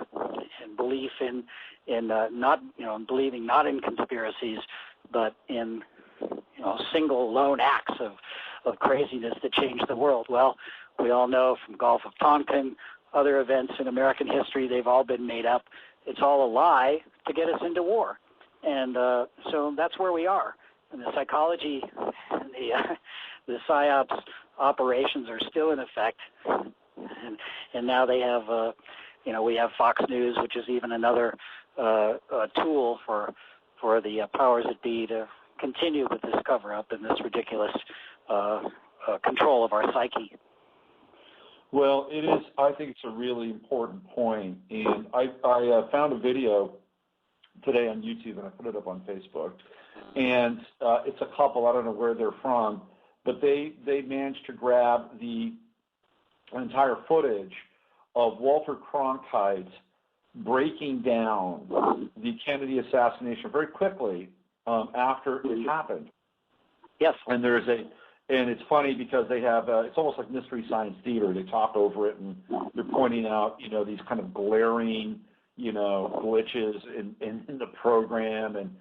and belief in believing not in conspiracies, but in single lone acts of craziness that change the world. Well, we all know from Gulf of Tonkin, other events in American history, they've all been made up. It's all a lie to get us into war. And so that's where we are. And the psychology and the PSYOPs operations are still in effect. And now they have, we have Fox News, which is even another tool for the powers that be to continue with this cover-up and this ridiculous control of our psyche. Well, it is. I think it's a really important point, and I found a video today on YouTube, and I put it up on Facebook, and it's a couple. I don't know where they're from, but they managed to grab the entire footage of Walter Cronkite breaking down the Kennedy assassination very quickly after it happened. Yes. And and it's funny because they have, it's almost like Mystery Science Theater. They talk over it, and they're pointing out, these kind of glaring, glitches in the program, and,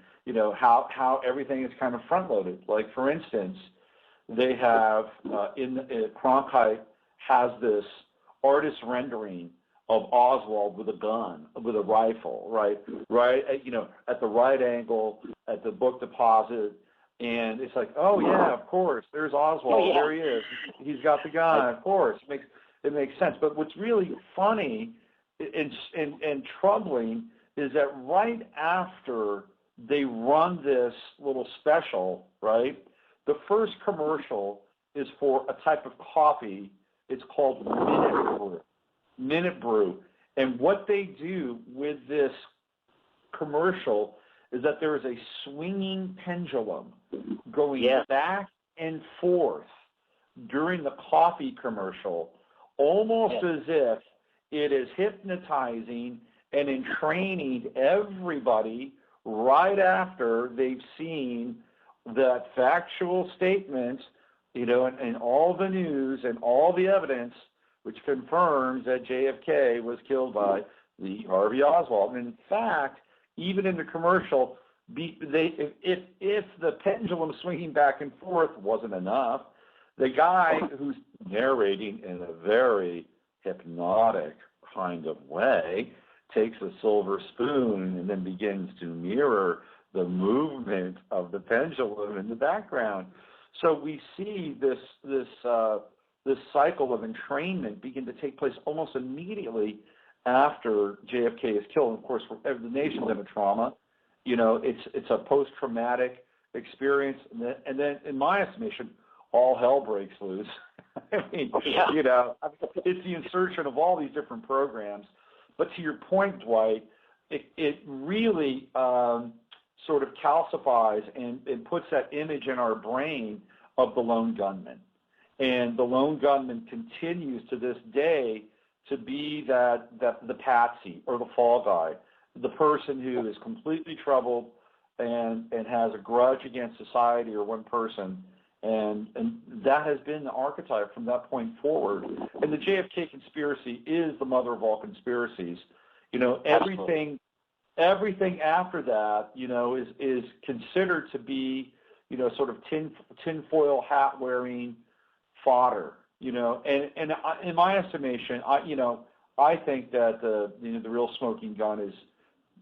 how everything is kind of front-loaded. Like, for instance, they have, Cronkite has this artist rendering of Oswald with a gun, with a rifle, right, at the right angle, at the book deposit. And it's like, oh, yeah, of course, there's Oswald. Yeah. There he is. He's got the gun, of course. It makes sense. But what's really funny and troubling is that right after they run this little special, right, the first commercial is for a type of coffee. It's called Minute Brew. And what they do with this commercial is that there is a swinging pendulum going back and forth during the coffee commercial, almost as if it is hypnotizing and entraining everybody right after they've seen that factual statement, and all the news and all the evidence which confirms that JFK was killed by the Harvey Oswald. And in fact, even in the commercial, if the pendulum swinging back and forth wasn't enough, the guy who's narrating in a very hypnotic kind of way takes a silver spoon and then begins to mirror the movement of the pendulum in the background. So we see this cycle of entrainment begin to take place almost immediately after JFK is killed. And of course, the nation's in a trauma. It's a post-traumatic experience, and then, in my estimation, all hell breaks loose. I mean, it's the insertion of all these different programs. But to your point, Dwight, it really sort of calcifies and puts that image in our brain of the lone gunman. And the lone gunman continues to this day to be the patsy or the fall guy, the person who is completely troubled and has a grudge against society or one person. And that has been the archetype from that point forward. And the JFK conspiracy is the mother of all conspiracies. Everything after that, is considered to be, sort of tinfoil hat wearing fodder. And in my estimation, I think that the real smoking gun is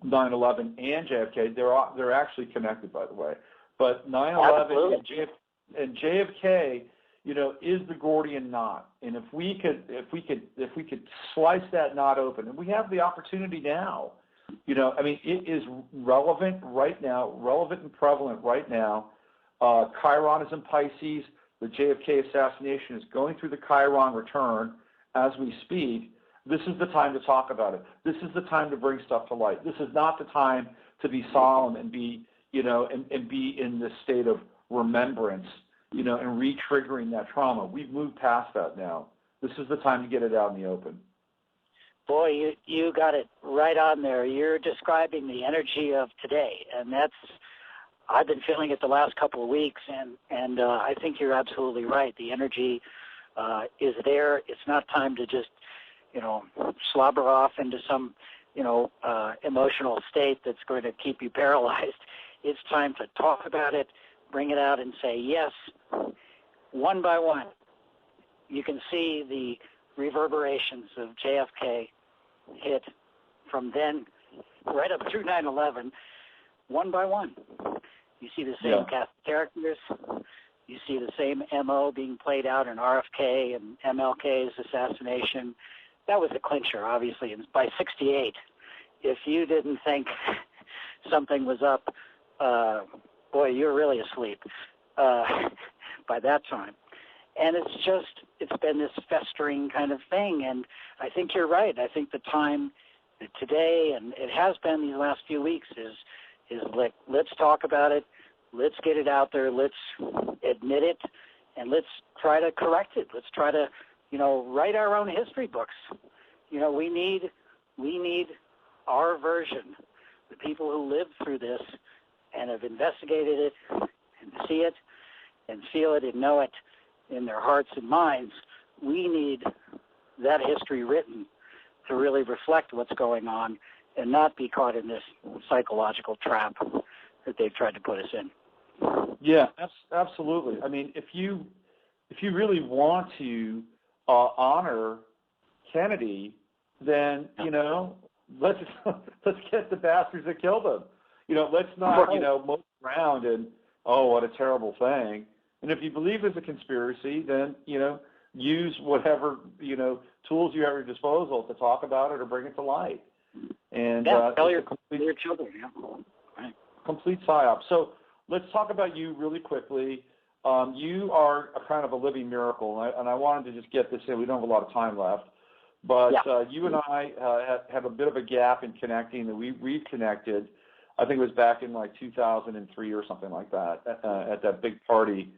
9/11 and JFK. They're actually connected, by the way. But 9/11 and JFK, is the Gordian knot. And if we could slice that knot open, and we have the opportunity now, it is relevant right now, relevant and prevalent right now. Chiron is in Pisces. The JFK assassination is going through the Chiron return as we speak. This is the time to talk about it. This is the time to bring stuff to light. This is not the time to be solemn and be, and be in this state of remembrance, and re-triggering that trauma. We've moved past that now. This is the time to get it out in the open. Boy, you got it right on there. You're describing the energy of today, and I've been feeling it the last couple of weeks, and I think you're absolutely right. The energy is there. It's not time to just, slobber off into some, emotional state that's going to keep you paralyzed. It's time to talk about it, bring it out, and say yes, one by one. You can see the reverberations of JFK hit from then right up through 9/11, one by one. You see the same cast of characters. You see the same MO being played out in RFK and MLK's assassination. That was a clincher, obviously. And by 68, if you didn't think something was up, boy, you're really asleep by that time. And it's been this festering kind of thing. And I think you're right. I think the time today, and it has been these last few weeks, is let's talk about it. Let's get it out there. Let's admit it, and let's try to correct it. Let's try to, write our own history books. We need our version. The people who lived through this and have investigated it and see it and feel it and know it in their hearts and minds, we need that history written to really reflect what's going on and not be caught in this psychological trap that they've tried to put us in. Yeah, absolutely. I mean, if you really want to honor Kennedy, then let's get the bastards that killed him. Let's not mope around and what a terrible thing. And if you believe it's a conspiracy, then use whatever tools you have at your disposal to talk about it or bring it to light. And tell your children. Right. Complete psyop. So let's talk about you really quickly. You are a kind of a living miracle, and I wanted to just get this in. We don't have a lot of time left, but you and I have a bit of a gap in connecting, and we reconnected. I think it was back in like 2003 or something like that at that big party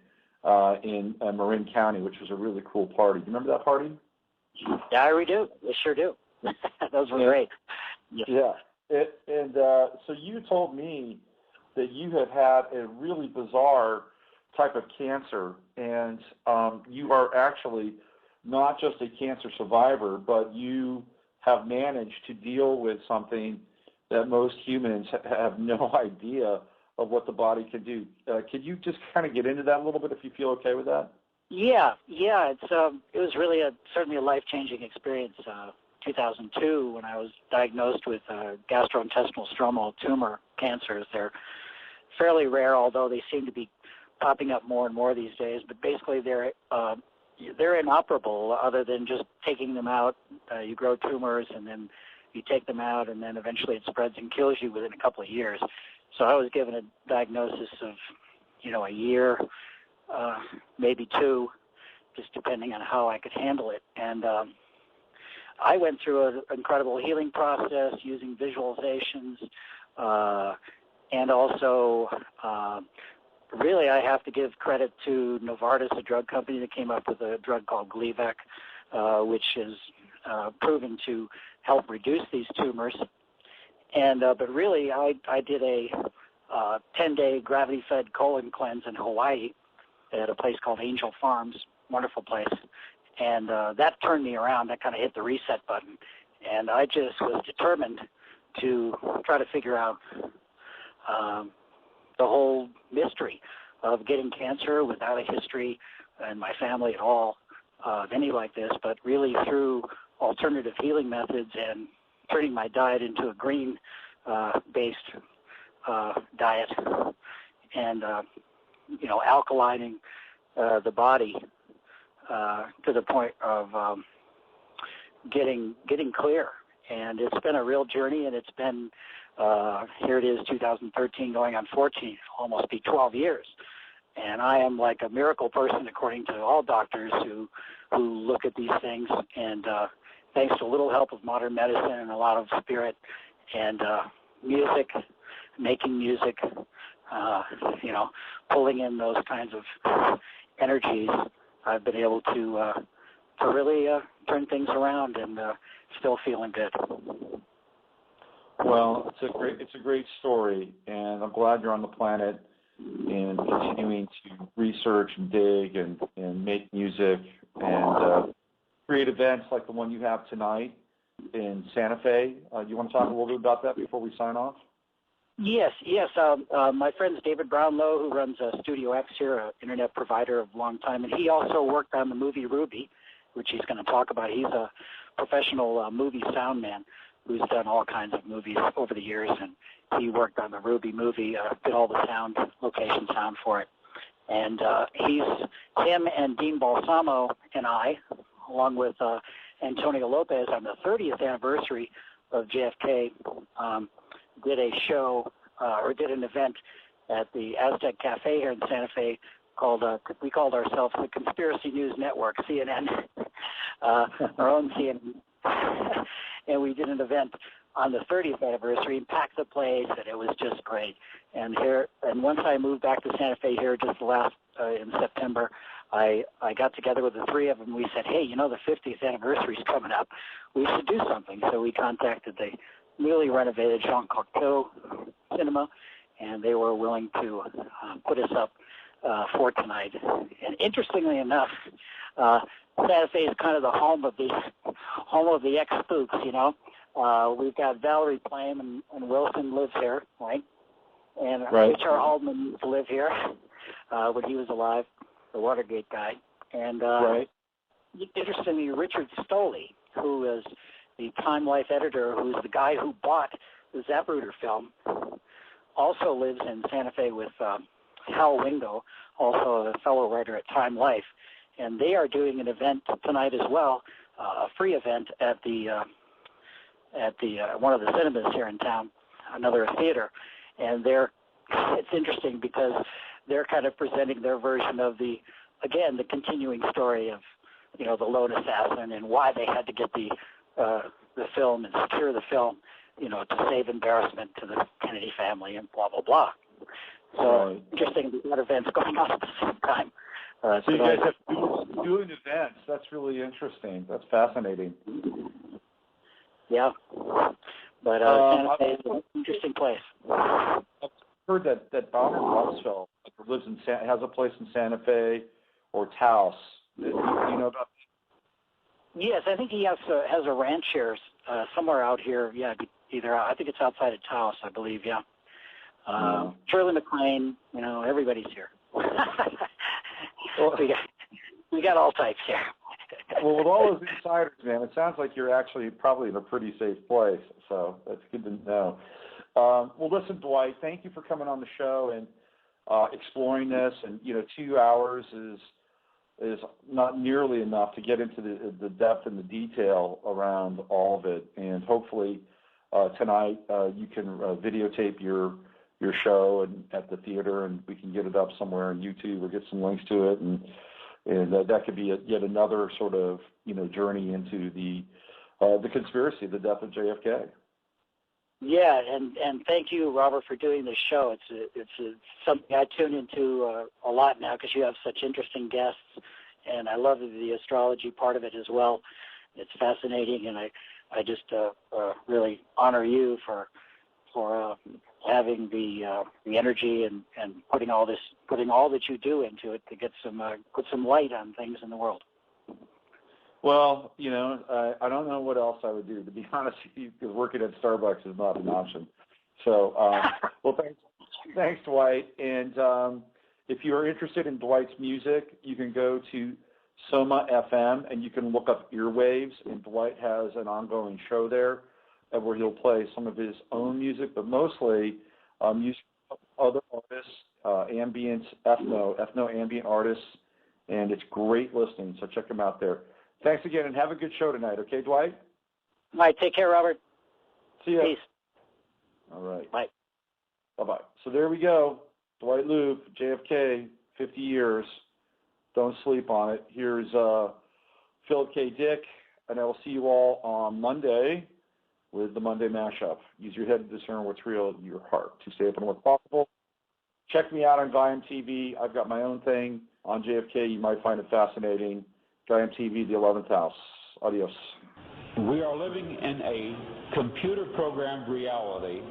in Marin County, which was a really cool party. Do you remember that party? Yeah, we do. We sure do. Those were great. Yeah. So you told me that you had a really bizarre type of cancer, and you are actually not just a cancer survivor, but you have managed to deal with something that most humans have no idea of what the body can do. Could you just kind of get into that a little bit if you feel okay with that? Yeah. It was really certainly a life-changing experience. 2002, when I was diagnosed with gastrointestinal stromal tumor cancers. They're fairly rare, although they seem to be popping up more and more these days. But basically, they're inoperable, other than just taking them out. You grow tumors, and then you take them out, and then eventually it spreads and kills you within a couple of years. So I was given a diagnosis of, a year, maybe two, just depending on how I could handle it. And I went through an incredible healing process using visualizations, and also really I have to give credit to Novartis, a drug company that came up with a drug called Gleevec, which is proven to help reduce these tumors. And but really, I did a 10-day gravity-fed colon cleanse in Hawaii at a place called Angel Farms, wonderful place. And that turned me around. That kind of hit the reset button. And I just was determined to try to figure out the whole mystery of getting cancer without a history in my family at all of any like this, but really through alternative healing methods and turning my diet into a green-based diet and, alkalining the body to the point of getting clear. And it's been a real journey, and it's been, here it is, 2013 going on 14, almost be 12 years. And I am like a miracle person, according to all doctors who look at these things. And thanks to a little help of modern medicine and a lot of spirit and music, making music, pulling in those kinds of energies, I've been able to really turn things around and still feeling good. Well, it's a great story, and I'm glad you're on the planet and continuing to research and dig and make music and create events like the one you have tonight in Santa Fe. You want to talk a little bit about that before we sign off? Yes. My friend's David Brownlow, who runs Studio X here, an internet provider of a long time, and he also worked on the movie Ruby, which he's going to talk about. He's a professional movie sound man who's done all kinds of movies over the years, and he worked on the Ruby movie, did all the sound, location sound for it. And him and Dean Balsamo and I, along with Antonio Lopez, on the 30th anniversary of JFK, did a show or did an event at the Aztec Cafe here in Santa Fe called, we called ourselves the Conspiracy News Network, CNN, our own CNN. And we did an event on the 30th anniversary and packed the place, and it was just great. And once I moved back to Santa Fe here just in September, I got together with the three of them. We said, hey, the 50th anniversary is coming up. We should do something. So we contacted the newly renovated Jean Cocteau Cinema, and they were willing to put us up for tonight. And interestingly enough, Santa Fe is kind of the home of the ex-spooks, We've got Valerie Plame and Wilson lives here, right? And H.R. Haldeman used to live here when he was alive, the Watergate guy. And interestingly, Richard Stoley, who is the Time Life editor, who's the guy who bought the Zapruder film, also lives in Santa Fe with Hal Wingo, also a fellow writer at Time Life. And they are doing an event tonight as well, a free event at the one of the cinemas here in town, another theater. And it's interesting because they're kind of presenting their version of the continuing story of, the lone assassin and why they had to get the film and secure the film, to save embarrassment to the Kennedy family and blah, blah, blah. So interesting that event's going on at the same time. So you guys have doing events. That's really interesting. That's fascinating. Yeah. But Santa Fe is an interesting place. I've heard that Donald Rumsfeld lives has a place in Santa Fe or Taos. Do you know about that? Yes, I think he has a ranch here somewhere out here. Yeah, either I think it's outside of Taos, I believe. Yeah. Shirley MacLaine, everybody's here. we got all types here. Well, with all those insiders, man, it sounds like you're actually probably in a pretty safe place. So that's good to know. Well, listen, Dwight, thank you for coming on the show and exploring this. And 2 hours is not nearly enough to get into the depth and the detail around all of it. And hopefully tonight you can videotape your show and at the theater, and we can get it up somewhere on YouTube or get some links to it, and that could be yet another sort of journey into the conspiracy, the death of JFK. Yeah, and thank you, Robert, for doing this show. It's something I tune into a lot now because you have such interesting guests, and I love the astrology part of it as well. It's fascinating, and I just really honor you for having the energy and putting all that you do into it to get put some light on things in the world. Well, I don't know what else I would do, to be honest with you, because working at Starbucks is not an option. So, well, thanks, Dwight. And if you're interested in Dwight's music, you can go to Soma FM and you can look up Earwaves. And Dwight has an ongoing show there where he'll play some of his own music, but mostly music of other artists, ambient, ethno ambient artists, and it's great listening. So check him out there. Thanks again, and have a good show tonight. Okay, Dwight? All right, take care, Robert. See you. Peace. All right. Bye. Bye-bye. So there we go. Dwight Looop, JFK, 50 years. Don't sleep on it. Here's Philip K. Dick, and I will see you all on Monday with the Monday Mashup. Use your head to discern what's real in your heart to stay open to what's possible. Check me out on Gaiam TV. I've got my own thing on JFK. You might find it fascinating. Gaiam TV, the 11th House. Adios. We are living in a computer-programmed reality,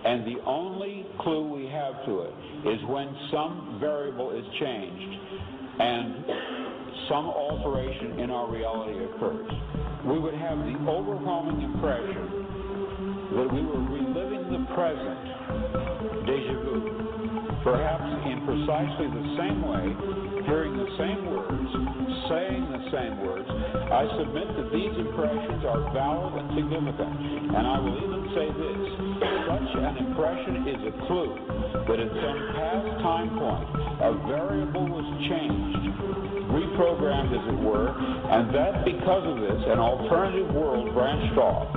and the only clue we have to it is when some variable is changed and some alteration in our reality occurs. We would have the overwhelming impression that we were reliving the present, déjà vu, perhaps in precisely the same way, hearing the same words, saying the same words. I submit that these impressions are valid and significant, and I will even say this: such an impression is a clue that at some past time point a variable was changed, reprogrammed as it were, and that because of this an alternative world branched off.